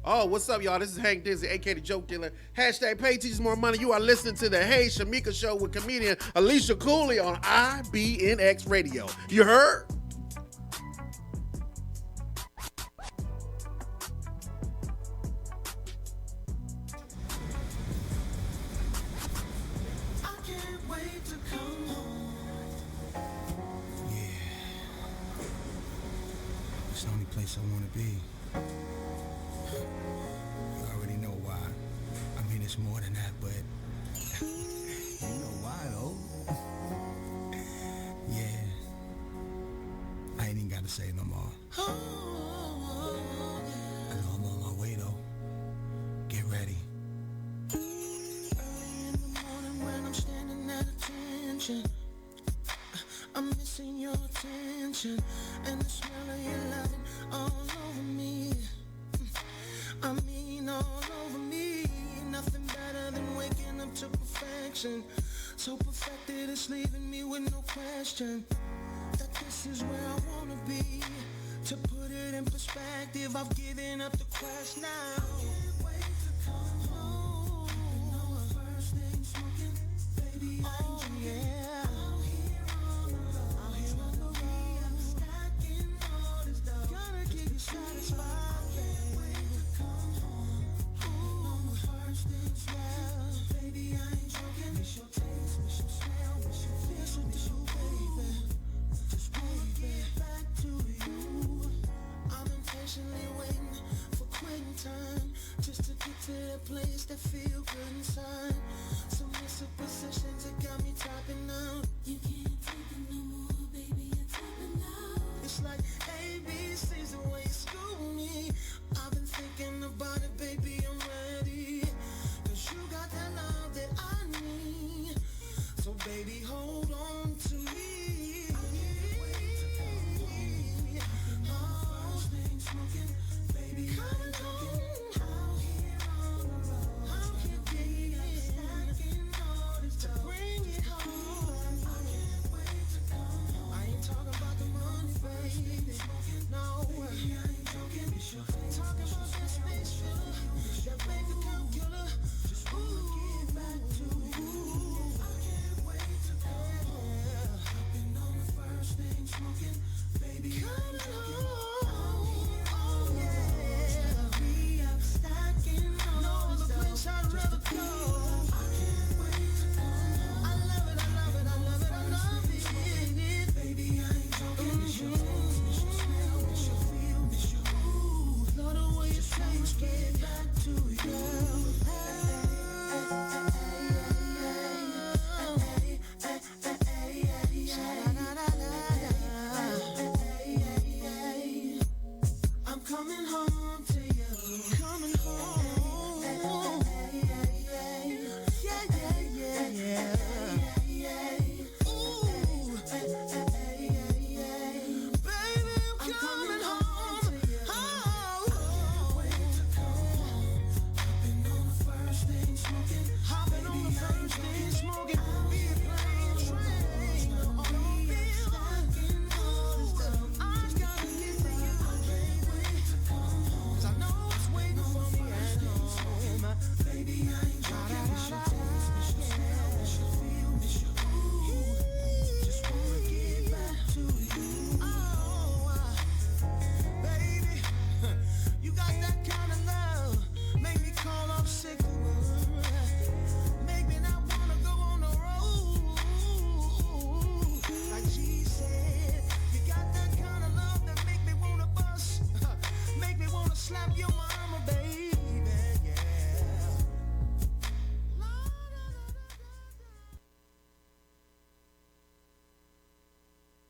Oh, what's up, y'all? This is Hank Dizzy, a.k.a. the Joke Dealer. Hashtag pay teachers more money. You are listening to the Hey Shameka Show with comedian Alicia Cooley on IBNX Radio. You heard? It's the only place I want to be. You already know why. I mean, it's more than that, but you know why, though. Yeah. I ain't even got to say it no more. I know I'm on my way, though. Get ready. Early in the morning when I'm standing at attention, I'm missing your attention and the smell of your loving all over me. I mean all over me. Nothing better than waking up to perfection. So perfected it's leaving me with no question that this is where I wanna be. To put it in perspective, I've given up the quest now. I can't wait to come home. You know our first thing smoking, baby, I ain't yeah. Out here on the road, I'm stacking all this dough. Gonna keep you satisfied. I can't wait to come home. Ooh, on the first thing smell, baby, I ain't joking. Miss your taste, miss your smell, miss your feel, miss you, baby. Just wanna get back to you. I'm impatiently waiting for quitting time, just to get to that place that feel good inside. Submissive positions that got me tapping out. You can't take it no more, baby, you're tapping out. It's like ABC's the way you school me. I've been thinking about it, baby, I'm ready. Cause you got that love that I need. So baby, hold on to me. Smoking, baby, I'm talking out here on the road. Out here,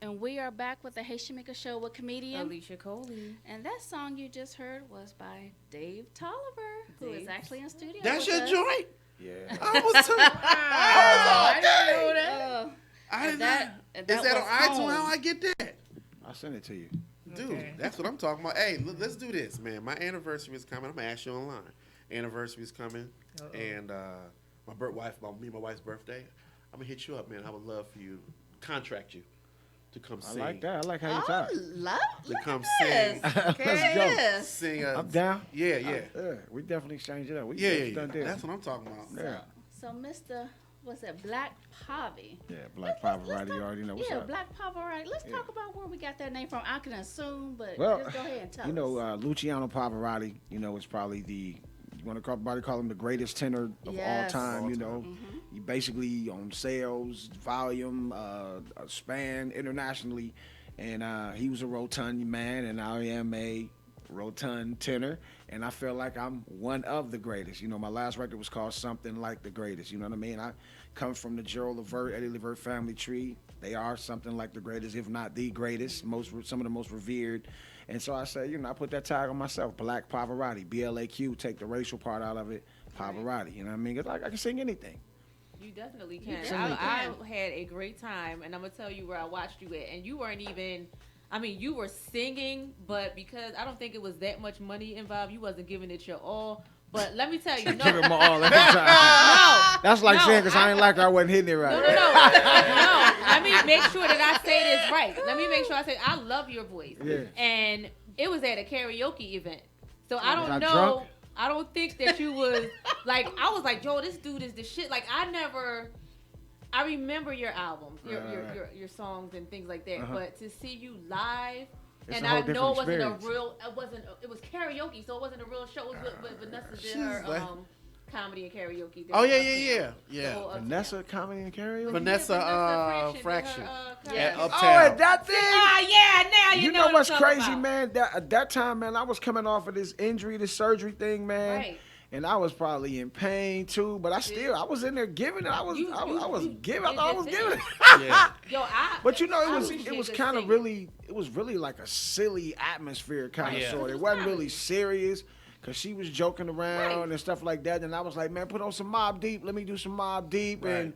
And we are back with the Hey Shameka Show with comedian Alicia Coley. And that song you just heard was by Dave Tolliver, who is actually in studio. That's with your us. joint? Yeah. I was too. I didn't know that. I didn't that know. Is that on was iTunes? How home. I get that? I'll send it to you. Dude, Okay. that's what I'm talking about. Hey, let's do this, man. My anniversary is coming. I'm gonna ask you online. Anniversary is coming, and me and my wife's birthday. I'm gonna hit you up, man. I would love for you, contract you, to come I sing. like that. I like how you Oh, talk. To come this. sing. Let's go. Yes. Sing. I'm down. Yeah, yeah, We definitely exchange it up. We yeah. done did. That's what I'm talking about. Yeah. So, Mr. What's that? Black Pavi. Yeah, Black Pavarotti, you already know what's Yeah, up. Black Pavarotti. Let's talk about where we got that name from. I can assume, but Well, just go ahead and tell you know, us. Luciano Pavarotti, you know, is probably you want to call him the greatest tenor of Yes. all time, you know. Mhm. He basically on sales, volume, span internationally. And he was a rotund man, and I am a rotund tenor. And I feel like I'm one of the greatest. You know, my last record was called Something Like the Greatest. You know what I mean? I come from the Gerald Levert, Eddie Levert family tree. They are something like the greatest, if not the greatest, some of the most revered. And so I say, you know, I put that tag on myself, Black Pavarotti, BLAQ, take the racial part out of it, Pavarotti. You know what I mean? It's like I can sing anything. You definitely can. definitely I had a great time, and I'm gonna tell you where I watched you at, and you weren't even. I mean, you were singing, but because I don't think it was that much money involved, you wasn't giving it your all. But let me tell you, no. Give it my all every time. No. That's like No, saying because I ain't like her, I wasn't hitting it right. No. No. Let me make sure that I say this right. Let me make sure I say I love your voice. Yeah. And it was at a karaoke event. So I Was don't I know. drunk? I don't think that you was like I was like, yo, this dude is the shit. Like I remember your albums, your songs and things like that. Uh-huh. But to see you live, It's and a whole I know different it wasn't experience. it was karaoke, so it wasn't a real show. It was with Vanessa did she's her like- comedy and karaoke. Oh yeah. The whole Uptown. Vanessa comedy and karaoke? Vanessa Fraction. Yes. At Oh, Uptown. at that thing? Yeah, now You know what what's I'm talking crazy, about. man? At that time, man, I was coming off of this injury, this surgery thing, man. Right. And I was probably in pain too, but I was in there giving it. I was giving. I thought I was giving it. Yeah. Yo, But you know, I it appreciate was the kind of singing. really, it was really like a silly atmosphere kind of Yeah. sort. It wasn't really serious because she was joking around and stuff like that. And I was like, man, put on some Mobb Deep. Let me do some Mobb Deep. Right. And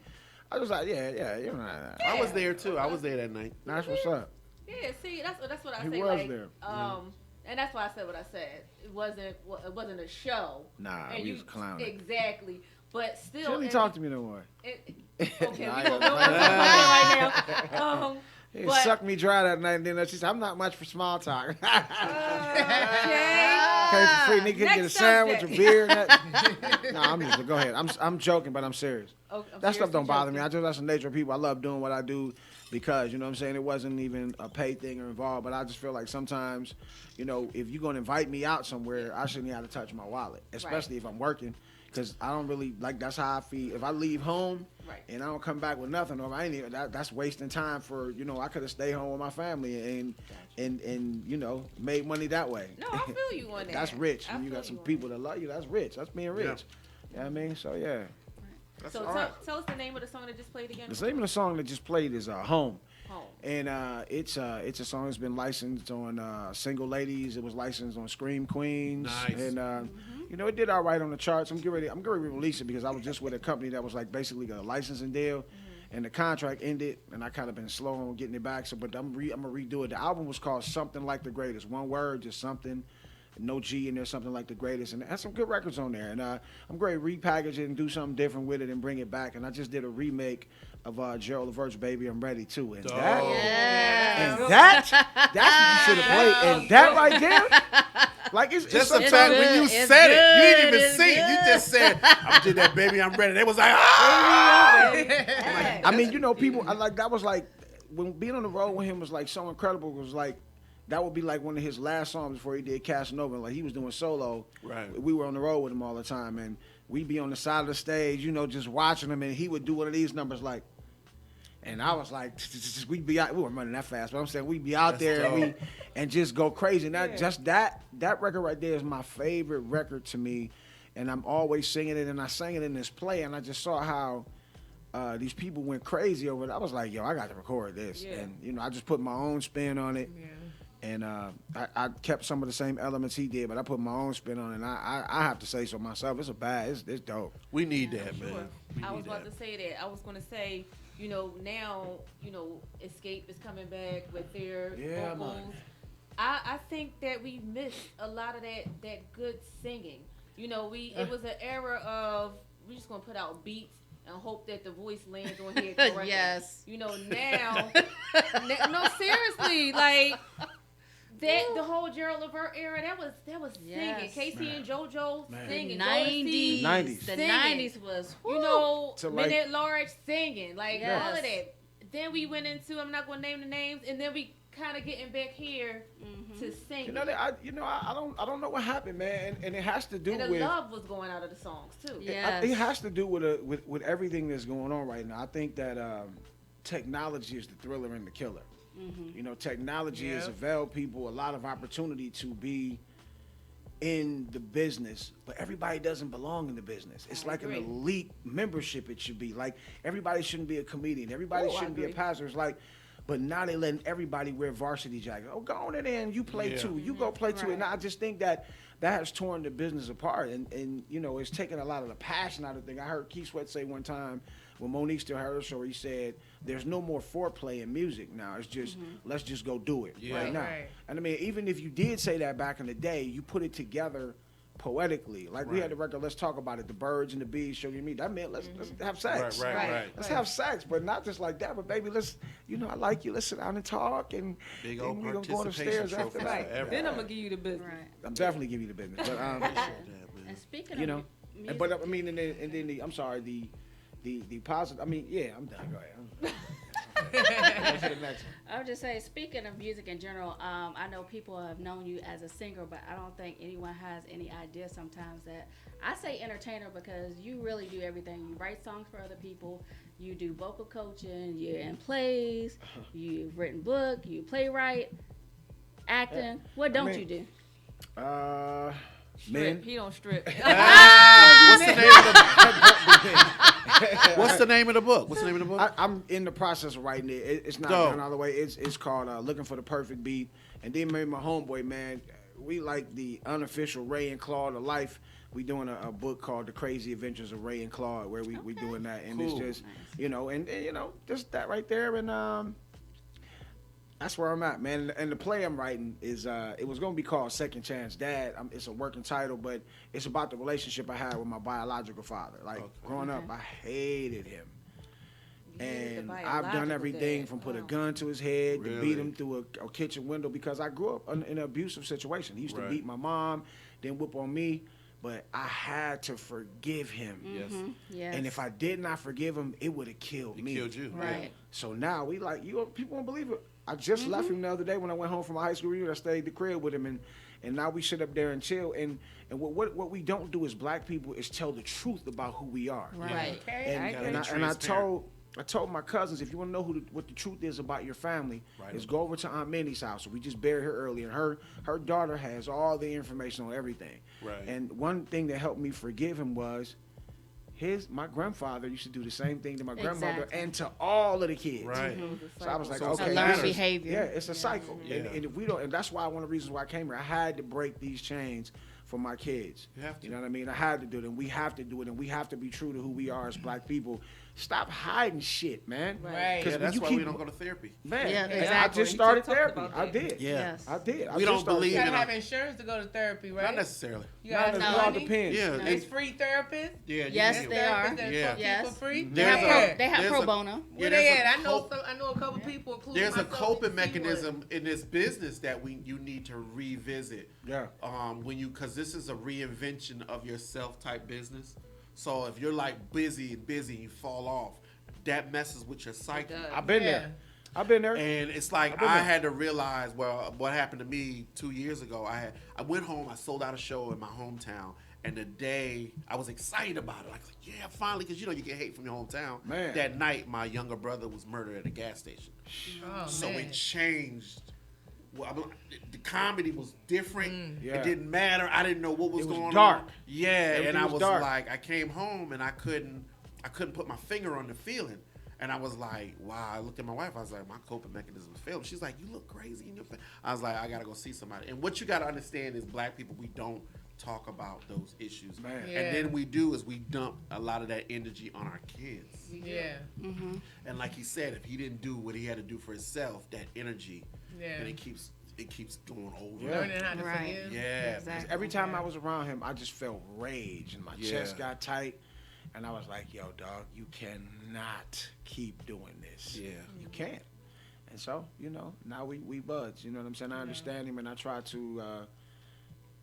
I was like, yeah, you know. I was there too. I was there that night. That's what's up. Yeah, see, that's what I He say. was like, there. and that's why I said what I said. It wasn't a show. Nah, and we was clowning. Exactly, but still. She didn't talk to me no more. Okay, we Nah, don't yeah. know about that right now. He But- sucked me dry that night, and then she said, I'm not much for small talk. Okay. Okay, for free, nigga, Next get a sandwich, a subject. beer. And that. No, I'm just, go ahead. I'm joking, but I'm serious. I'm That stuff seriously don't bother me. joking. That's the nature of people. I love doing what I do because, you know what I'm saying, it wasn't even a paid thing or involved, but I just feel like sometimes, you know, if you're going to invite me out somewhere, I shouldn't have to touch my wallet, especially if I'm working, because I don't really, like, that's how I feel. If I leave home and I don't come back with nothing, or I ain't even, that's wasting time for, you know, I could have stayed home with my family and you know, made money that way. No, I feel you on that. That's rich. I When you feel got some you on people that love you, that's rich. That's being rich. Yeah. You know what I mean? So, yeah. That's So all right. tell us the name of the song that just played again. The name of the song that just played is Home. Home. And it's a song that's been licensed on Single Ladies. It was licensed on Scream Queens. Nice. And you know, it did all right on the charts. I'm getting ready to release it because I was just with a company that was like basically got a licensing deal. And the contract ended, and I kind of been slow on getting it back. So, but I'm gonna redo it. The album was called Something Like the Greatest. One word, just something, no G in there, Something Like the Greatest. And it has some good records on there. And I'm going to repackage it and do something different with it and bring it back. And I just did a remake of Gerald Levert's "Baby I'm Ready" too. And that's what you should have played. And that right there, like it's Just the sometimes fact when you It's said it, you didn't good, even it's see it. You good. just said, "I did that, baby. I'm ready." They was like, "Ah!" I mean, you know, people I like that was like when being on the road with him was like so incredible. It was like that would be like one of his last songs before he did Casanova. Like he was doing solo. Right. We were on the road with him all the time, and we'd be on the side of the stage, you know, just watching him, and he would do one of these numbers like. And I was like, we'd be out. We weren't running that fast, but I'm saying we'd be out there and just go crazy. And that record right there is my favorite record to me, and I'm always singing it. And I sang it in this play, and I just saw how these people went crazy over it. I was like, yo, I got to record this. Yeah. And, you know, I just put my own spin on it. Yeah. And I kept some of the same elements he did, but I put my own spin on it. And I have to say so myself. It's dope. We need that, man. I was about to say that. I was going to say, you know, now, you know, Escape is coming back with their vocals. Man. I think that we missed a lot of that good singing. You know, it was an era of we're just going to put out beats and hope that the voice lands on here correctly. Yes. You know, now, no, seriously, like, the whole Gerald Levert era, that was singing. Yes. Casey and JoJo singing. 90s. 90s. The Singing. 90s was, You know, To, Men like- at Large singing. Like, Yes. all of that. Then we went into, I'm not going to name the names, and then we kind of getting back here to sing. You know, I don't know what happened, man. And it has to do And the with... love was going out of the songs, too. It has to do with everything that's going on right now. I think that technology is the thriller and the killer. You know, technology has availed people a lot of opportunity to be in the business, but everybody doesn't belong in the business. It's like an elite membership. It should be like everybody shouldn't be a comedian. Everybody shouldn't be a pastor. It's like, but now they letting everybody wear varsity jackets. Oh, go on in there and you play too. You go play too. And I just think that has torn the business apart, and you know, it's taken a lot of the passion out of the thing. I heard Keith Sweat say one time when Monique still had her show, he said, "There's no more foreplay in music now. It's just let's just go do it right now." Right. And I mean, even if you did say that back in the day, you put it together poetically. Like we had the record, Let's Talk About It, the birds and the bees, sugar and me. That meant let's have sex. Right. Let's have sex, but not just like that. But baby, let's, you know, I like you. Let's sit down and talk, and Big old we're gonna go participation upstairs after trophy that. for Then I'm going to give you the business. Right. I'm definitely giving you the business. But And speaking you of know, music, but I mean, and then the I'm sorry, the positive. I mean, yeah, I'm done. Go ahead. I would just say, speaking of music in general, I know people have known you as a singer, but I don't think anyone has any idea sometimes that I say entertainer because you really do everything. You write songs for other people, you do vocal coaching, you're in plays, you've written book, you playwright, acting. What don't you do? Strip. He don't strip. What's the name of the book? What's the name of the book? I'm in the process of writing it. It's not done all the way. It's called Looking for the Perfect Beat. And then maybe my homeboy, man, we like the unofficial Ray and Claude of life. We doing a book called The Crazy Adventures of Ray and Claude, where we doing that. And it's just, you know, and you know, just that right there. And that's where I'm at, man. And the play I'm writing is, it was going to be called Second Chance Dad. It's a working title, but it's about the relationship I had with my biological father. Like, growing up, I hated him. And I've done everything from put a gun to his head to beat him through a kitchen window because I grew up in an abusive situation. He used to beat my mom, then whip on me. But I had to forgive him. Yes. And if I did not forgive him, it would have killed me. Killed you. Right. So now we like, people won't believe it. I just left him the other day when I went home from my high school reunion. I stayed at the crib with him, and now we sit up there and chill. And what we don't do as black people is tell the truth about who we are. Right. And I told my cousins, if you want to know what the truth is about your family, is go over to Aunt Minnie's house. So we just buried her earlier. Her daughter has all the information on everything. Right. And one thing that helped me forgive him was my grandfather used to do the same thing to my grandmother and to all of the kids. Right. So I was like, So it's okay, a learned behavior. Yeah, it's a cycle. Yeah. And if we don't, and that's why one of the reasons why I came here. I had to break these chains for my kids. You have to. You know what I mean? I had to do it, and we have to do it, and we have to be true to who we are as black people. Stop hiding shit, man. Right. Yeah, that's why we don't go to therapy. Man, Yeah, and exactly. I just started We therapy. talked I about did. that. Yeah. Yes. I did. We don't believe You in gotta it. have insurance to go to therapy, right? Not necessarily. You gotta It have all money. depends. Yeah. It's free therapists. Yeah. you Yes, can. they are. Therapists that Yeah. fuck Yes. you for free. There's They have there's pro a- bono. Yeah, Where there's they a at? I cope- know a couple people, including There's a myself, coping that see mechanism in this business that you need to revisit. Yeah. Because this is a reinvention of yourself type business. So if you're like busy and you fall off, that messes with your psyche. I've been there. I've been there. And it's like I had to realize, well, what happened to me 2 years ago. I went home, I sold out a show in my hometown, and the day I was excited about it. I was like, yeah, finally, because you get hate from your hometown. Man. That night, my younger brother was murdered at a gas station. Oh, So man. it changed. Well, the comedy was different. Yeah. It didn't matter. I didn't know what was It was going dark. on. Yeah, Everything and I was was dark. like, I came home and I couldn't I couldn't put my finger on the feeling. And I was like, wow. I looked at my wife. I was like, my coping mechanism is failing. She's like, you look crazy in your face. I was like, I got to go see somebody. And what you got to understand is black people, we don't talk about those issues. Man. Yeah. And then we do is we dump a lot of that energy on our kids. Yeah. Mm-hmm. And like he said, if he didn't do what he had to do for himself, that energy, Yeah. and it keeps going over. Yeah. Learning how to forgive. Yeah. Exactly. Every time I was around him, I just felt rage and my Yeah. chest got tight. And I was like, yo, dog, you cannot keep doing this. Yeah. You can't. And so, you know, now we buds. You know what I'm saying? I understand him and I try to,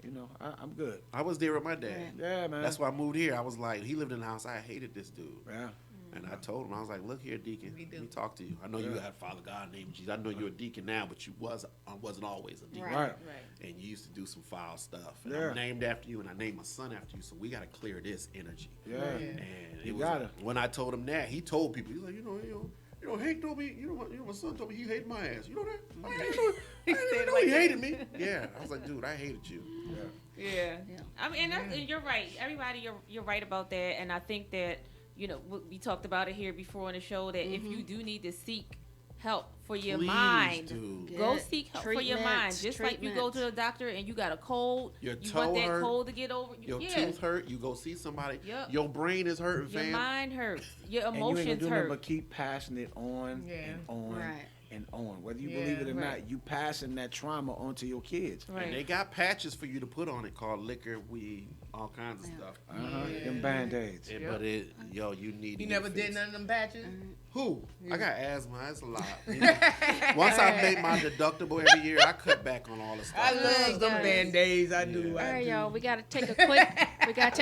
you know, I'm good. I was there with my dad. Yeah, man. That's why I moved here. I was like, he lived in the house. I hated this dude. Yeah. And I told him, I was like, look here, deacon. Let me talk to you. I know you had Father God named Jesus. I know you're a deacon now, but you wasn't always a deacon. Right. And you used to do some foul stuff. And Yeah. I'm named after you, and I named my son after you. So we got to clear this energy. Yeah. And You it was gotta. when I told him that, he told people, he's like, you know, Hank told me, my son told me he hated my ass. You know that? I didn't know he hated me. Yeah. I was like, dude, I hated you. Yeah. I mean, and you're right. Everybody, you're right about that. And I think that, you know, we talked about it here before on the show that if you do need to seek help for your Please mind, do. go seek help for your mind. Just like you go to the doctor and you got a cold, Your you toe want that hurt, cold to get over. Your tooth hurt, you go see somebody. Yep. Your brain is hurting, Your fam. mind hurts. Your And you ain't emotions gonna do nothing hurt. but keep passing it on and on and on. Whether you believe it or not, you passing that trauma onto your kids. And they got patches for you to put on it called liquor, weed, all kinds of stuff. Them Band-Aids. But you need. You never did none of them patches? Who? I got asthma. That's a lot. Once I made my deductible every year, I cut back on all the stuff. I love them Band-Aids. I do. All right, y'all. We gotta take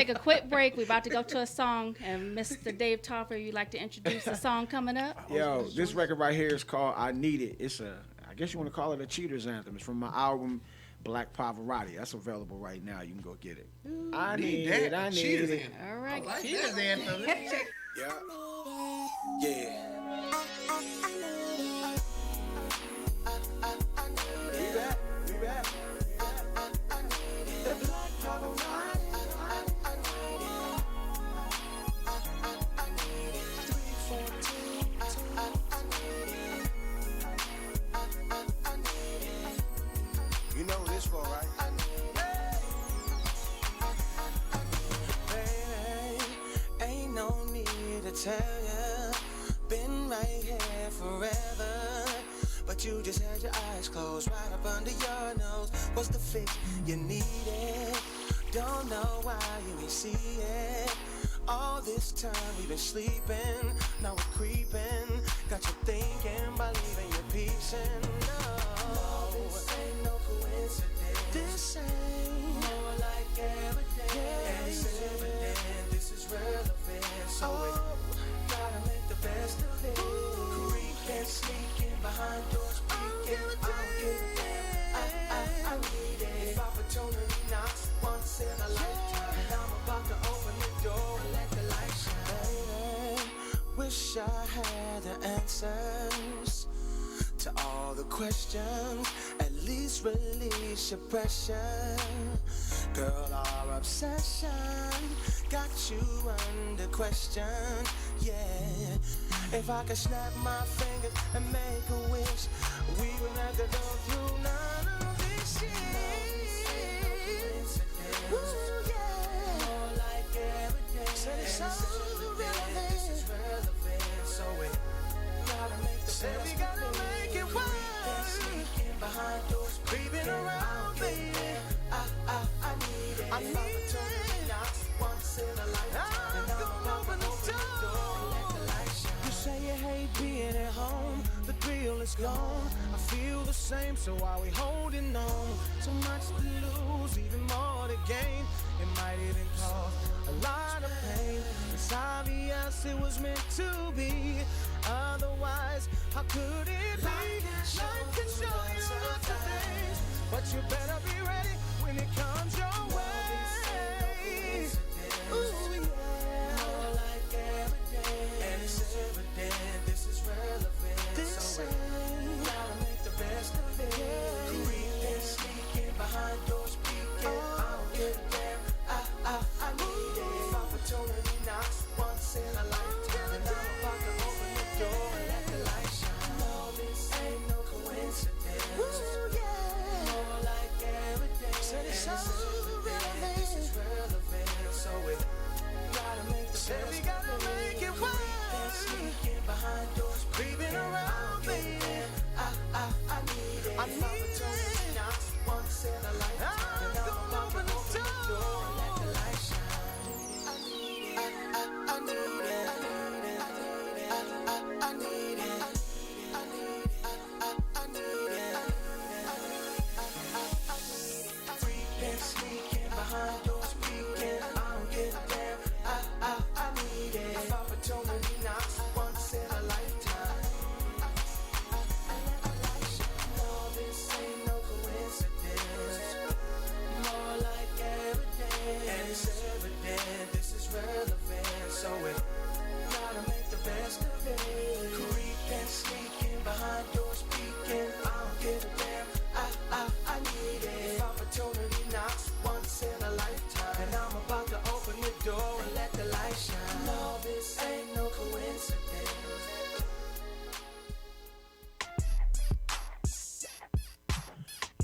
a quick break. We about to go to a song, and Mr. Dave Topper, you like to introduce the song coming up? Yo, this record right here is called "I Need It." It's I guess you want to call it a cheater's anthem. It's from my album Black Pavarotti. That's available right now. You can go get it. I need it. I need Cheater's it. anthem. All right. Like cheater's anthem. Let me check. Yeah. You know this for, right? Baby, ain't no need to tell ya. Been right here forever. But you just had your eyes closed right up under your nose. What's the fix? You need it. Don't know why you ain't see it. All this time we've been sleeping. Now we're creeping. Got you thinking about leaving your peace and no, this ain't no coincidence. This ain't more like evidence. And it's evident this is relevant. So we gotta make the best of it. Creeping, sneaking behind doors, peeking. I don't give a damn. I need it. If opportunity knocks once in a lifetime, and I'm about to open the door and let the light shine. Baby, wish I had the answers to all the questions. At least release your pressure. Girl, our obsession got you under question. Yeah, if I could snap my fingers and make a wish, we would have to go through none of this shit. Ooh, yeah. More like evidence. Said it's so relevant. This is relevant. So we gotta make the best. We gotta make it work. Sneaking behind doors, creeping around, baby. I need it. I need it. Once in a lifetime, and I'm about to open the door and let the light shine. You say you hate being at home, the thrill is gone. I feel the same, so why we holding on? So much to lose, even more to gain. It might even cause a lot of pain. It's obvious it was meant to be. Otherwise, how could it be? Life can show you lots of things, but you better be ready when it comes your way. Ooh, yeah. More like evidence. And it's evident this is relevant. This so we gotta make the best of it. Creeping, sneaking behind doors, peeking. I don't give a damn. I need it. If opportunity knocks once in a lifetime.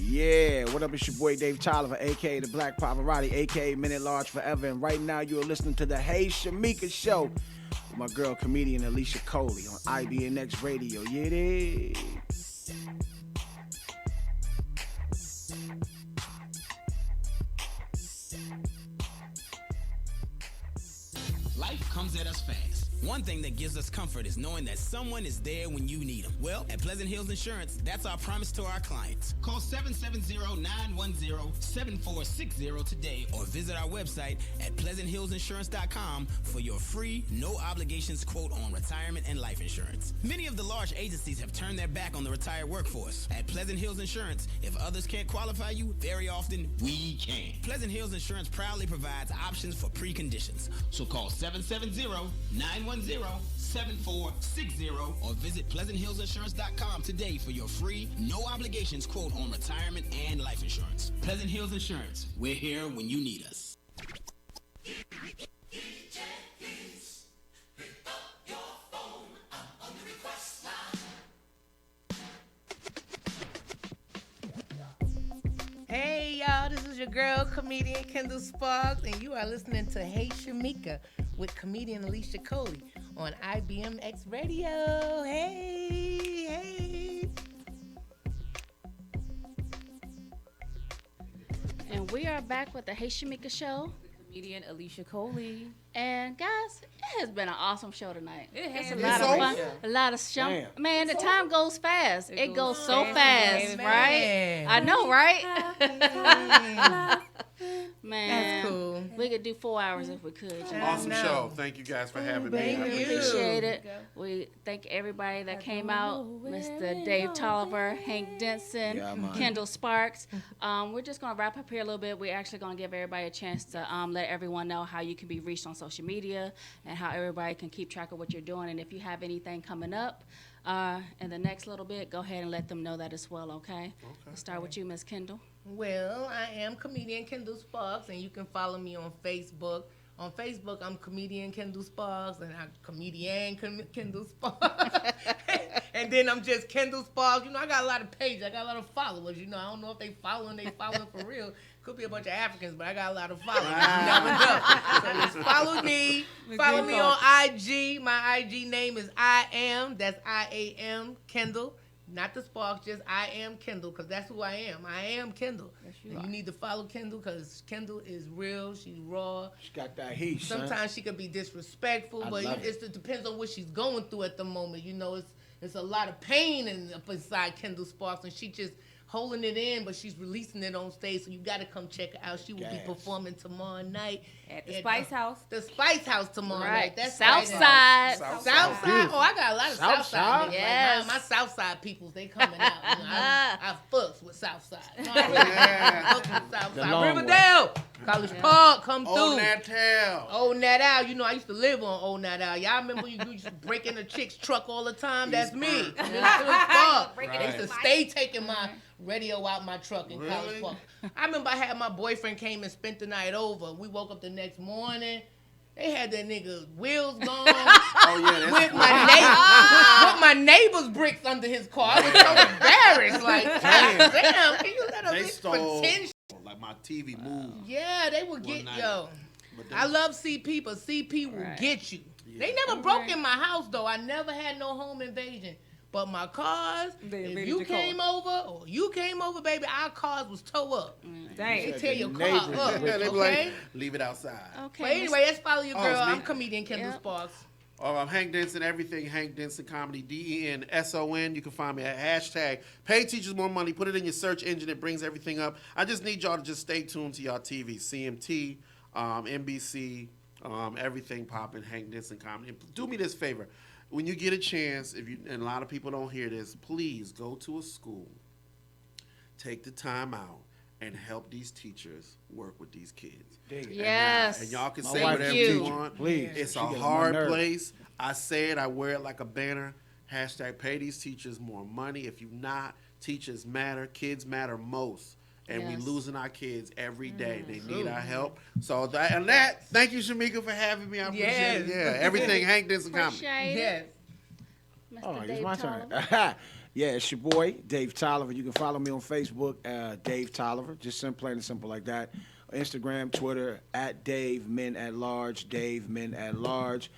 Yeah, what up? It's your boy Dave Tolliver, a.k.a. the Black Pavarotti, a.k.a. Minute Large Forever. And right now you are listening to the Hey Shameka Show with my girl, comedian Alicia Coley on IBNX Radio. Yeah, it is. Life comes at us fast. One thing that gives us comfort is knowing that someone is there when you need them. Well, at Pleasant Hills Insurance, that's our promise to our clients. Call 770-910-7460 today or visit our website at pleasanthillsinsurance.com for your free, no obligations quote on retirement and life insurance. Many of the large agencies have turned their back on the retired workforce. At Pleasant Hills Insurance, if others can't qualify you, very often we can. Pleasant Hills Insurance proudly provides options for preconditions. So call 770-910-7460 or visit pleasanthillsinsurance.com today for your free, no obligations quote on retirement and life insurance. Pleasant Hills Insurance, we're here when you need us. Hey y'all, this is your girl, comedian Kendall Sparks, and you are listening to Hey Shameka with comedian Alicia Coley on IBMX Radio. Hey, hey. And we are back with the Hey Shameka Show. Comedian Alicia Coley. And guys, it has been an awesome show tonight. It has. It's a lot of fun. A lot of man, the time goes fast. It goes so fast, right? I know, right? Man, that's cool. We could do 4 hours if we could. Awesome show. Thank you guys for having me. Thank you. Appreciate it. We thank everybody that came out. Mr. Dave Tolliver, Hank Denson, Kendall Sparks. We're just going to wrap up here a little bit. We're actually going to give everybody a chance to let everyone know how you can be reached on social media and how everybody can keep track of what you're doing. And if you have anything coming up in the next little bit, go ahead and let them know that as well, okay? Let's start with you, Miss Kendall. Well, I am comedian Kendall Sparks, and you can follow me on Facebook. On Facebook, I'm comedian Kendall Sparks, and I'm comedian Kendall Sparks. And then I'm just Kendall Sparks. You know, I got a lot of pages. I got a lot of followers. You know, I don't know if they following for real. Could be a bunch of Africans, but I got a lot of followers. You never know. So just follow me. Follow me on IG. My IG name is that's I-A-M, Kendall. Not the Sparks, just I am Kendall, because that's who I am. I am Kendall. Yes, you need to follow Kendall, because Kendall is real. She's raw. She got that heat, Sometimes she could be disrespectful, but it depends on what she's going through at the moment. You know, it's a lot of pain inside Kendall Sparks, and she just holding it in, but she's releasing it on stage, so you got to come check her out. She will be performing tomorrow night at the Spice House. The Spice House tomorrow night. That's Southside. Southside. Oh, I got a lot of Southside. Yes. My Southside peoples, they coming out. You know, I fucks with Southside. Riverdale, College Park, come through. Old Natal. Old Natal. You know, I used to live on Old Natal. Y'all remember you used to break in a chick's truck all the time? That's me. I used to stay taking my radio out my truck in College Park. I remember I had my boyfriend came and spent the night over. We woke up the next morning. They had that nigga wheels gone. With my neighbor's bricks under his car. I was so embarrassed. Like, damn, can you let a bitch pretend? Like my TV moved. Yeah, they would get I love CP, but CP will get you. They never broke in my house though. I never had no home invasion. But my cars, if you came over, baby, our cars was tow up. They tear your car up. They be like, leave it outside. Okay. But anyway, let's follow your girl. I'm comedian Kendall Sparks. I'm Hank Denson, everything Hank Denson Comedy, DENSON. You can find me at hashtag Pay Teachers More Money. Put it in your search engine. It brings everything up. I just need y'all to just stay tuned to y'all TV, CMT, NBC, everything popping, Hank Denson Comedy. And do me this favor. When you get a chance, and a lot of people don't hear this, please go to a school, take the time out, and help these teachers work with these kids. Yes. And y'all can say whatever you want. Please. It's a hard place. I say it. I wear it like a banner. Hashtag pay these teachers more money. If you not, teachers matter. Kids matter most. And we losing our kids every day. They need our help. So thank you, Shameka, for having me. I appreciate it. Yeah, everything Hank Denson Comedy. Appreciate it. Mr. Oh, it's Dave my Tolliver. turn. Yeah, it's your boy, Dave Tolliver. You can follow me on Facebook, Dave Tolliver. Just plain and simple like that. Instagram, Twitter, at Dave Men at Large, Dave Men at Large.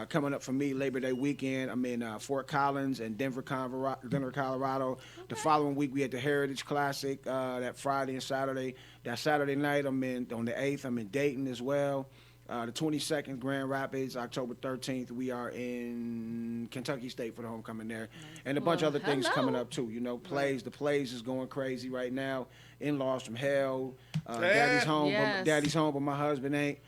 Coming up for me Labor Day weekend, I'm in Fort Collins and Denver, Colorado. The following week, we had the Heritage Classic that Friday and Saturday. That Saturday night, on the 8th, I'm in Dayton as well. The 22nd, Grand Rapids. October 13th, we are in Kentucky State for the homecoming there. And a bunch of other things coming up, too. You know, plays. The plays is going crazy right now. In-Laws from Hell. Daddy's home, Daddy's home, but my husband ain't.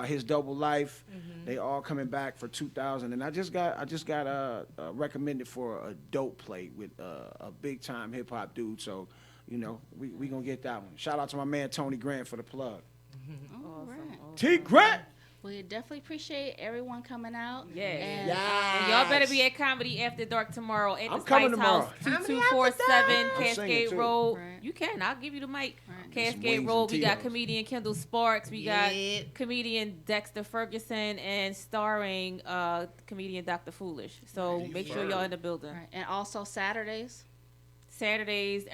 His Double Life. They all coming back for 2000. And I just got recommended for a dope play with a big-time hip-hop dude. So, you know, we going to get that one. Shout out to my man, Tony Grant, for the plug. All right. T. Grant! We definitely appreciate everyone coming out. Yeah. And, And y'all better be at Comedy After Dark tomorrow at I'm the coming Spice tomorrow. House, 2247 I'm singing, Cascade too. Road. Right. You can. I'll give you the mic. Get some Cascade wings Road. and We got Tito's. comedian Kendall Sparks. We got comedian Dexter Ferguson and starring comedian Dr. Foolish. So make sure y'all in the building. Right. And also Saturdays. Saturdays,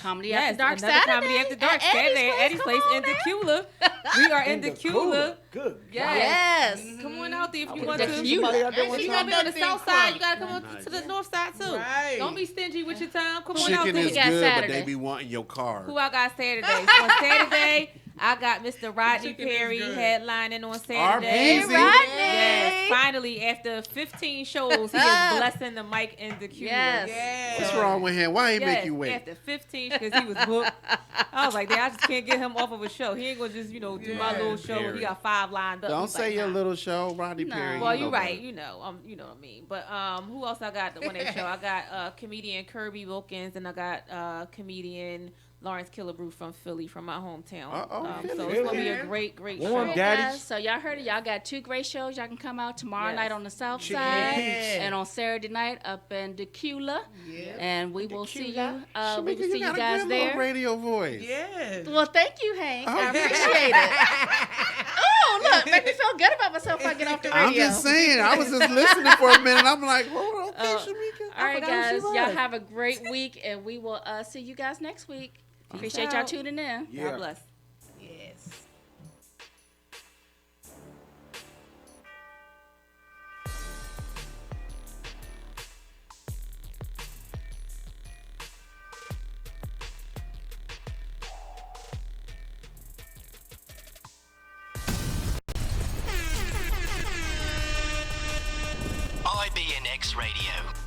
Comedy After Dark another Saturday Comedy After Dark at Saturday at Eddie's Eddie's Place in Decula. We are in Decula. Good. Yes. Come on out there if you I want would've to. got somebody out there one If you time. gonna be on the That south thing side, you crunk. gotta come up to the north side too. Right. Don't be stingy with your time. Come on out Chicken there. is got good, but Saturday. they be wanting your car. Who I got Saturday? So on Saturday, I got Mr. Rodney chicken is Perry good. headlining on Our Saturday. Peasy. Yes, finally, after 15 shows, he is blessing the mic in the queue. Yes. What's wrong with him? Why he make you wait? After 15, because he was booked. I was like, I just can't get him off of a show. He ain't gonna just, do my little show. Perry. He got 5 lined up. Don't He's say like, your nah. little show, Rodney No. Perry. Well, you you're know right. better. You know what I mean. But who else I got on that show? I got comedian Kirby Wilkins, and I got comedian Lawrence Killebrew from Philly, from my hometown. So it's gonna be a great show. Warm daddies. Guys, so y'all heard it. Y'all got 2 great shows. Y'all can come out tomorrow Yes. night on the south Chicken side and peas. and on Saturday night up in Decula. Yeah. And we will see you. We Shameka, will see you got a guys good little there. radio voice. Yes. Well, thank you, Hank. I Okay. appreciate it. Oh, look, make me feel good about myself if I get off the radio. I'm just saying. I was just listening for a minute. I'm like, hold on, okay, Shameka. All right, forgot who she guys. was. Y'all have a great week, and we will see you guys next week. Appreciate y'all out. tuning in. Yeah. God bless. Yes. IBNX Radio.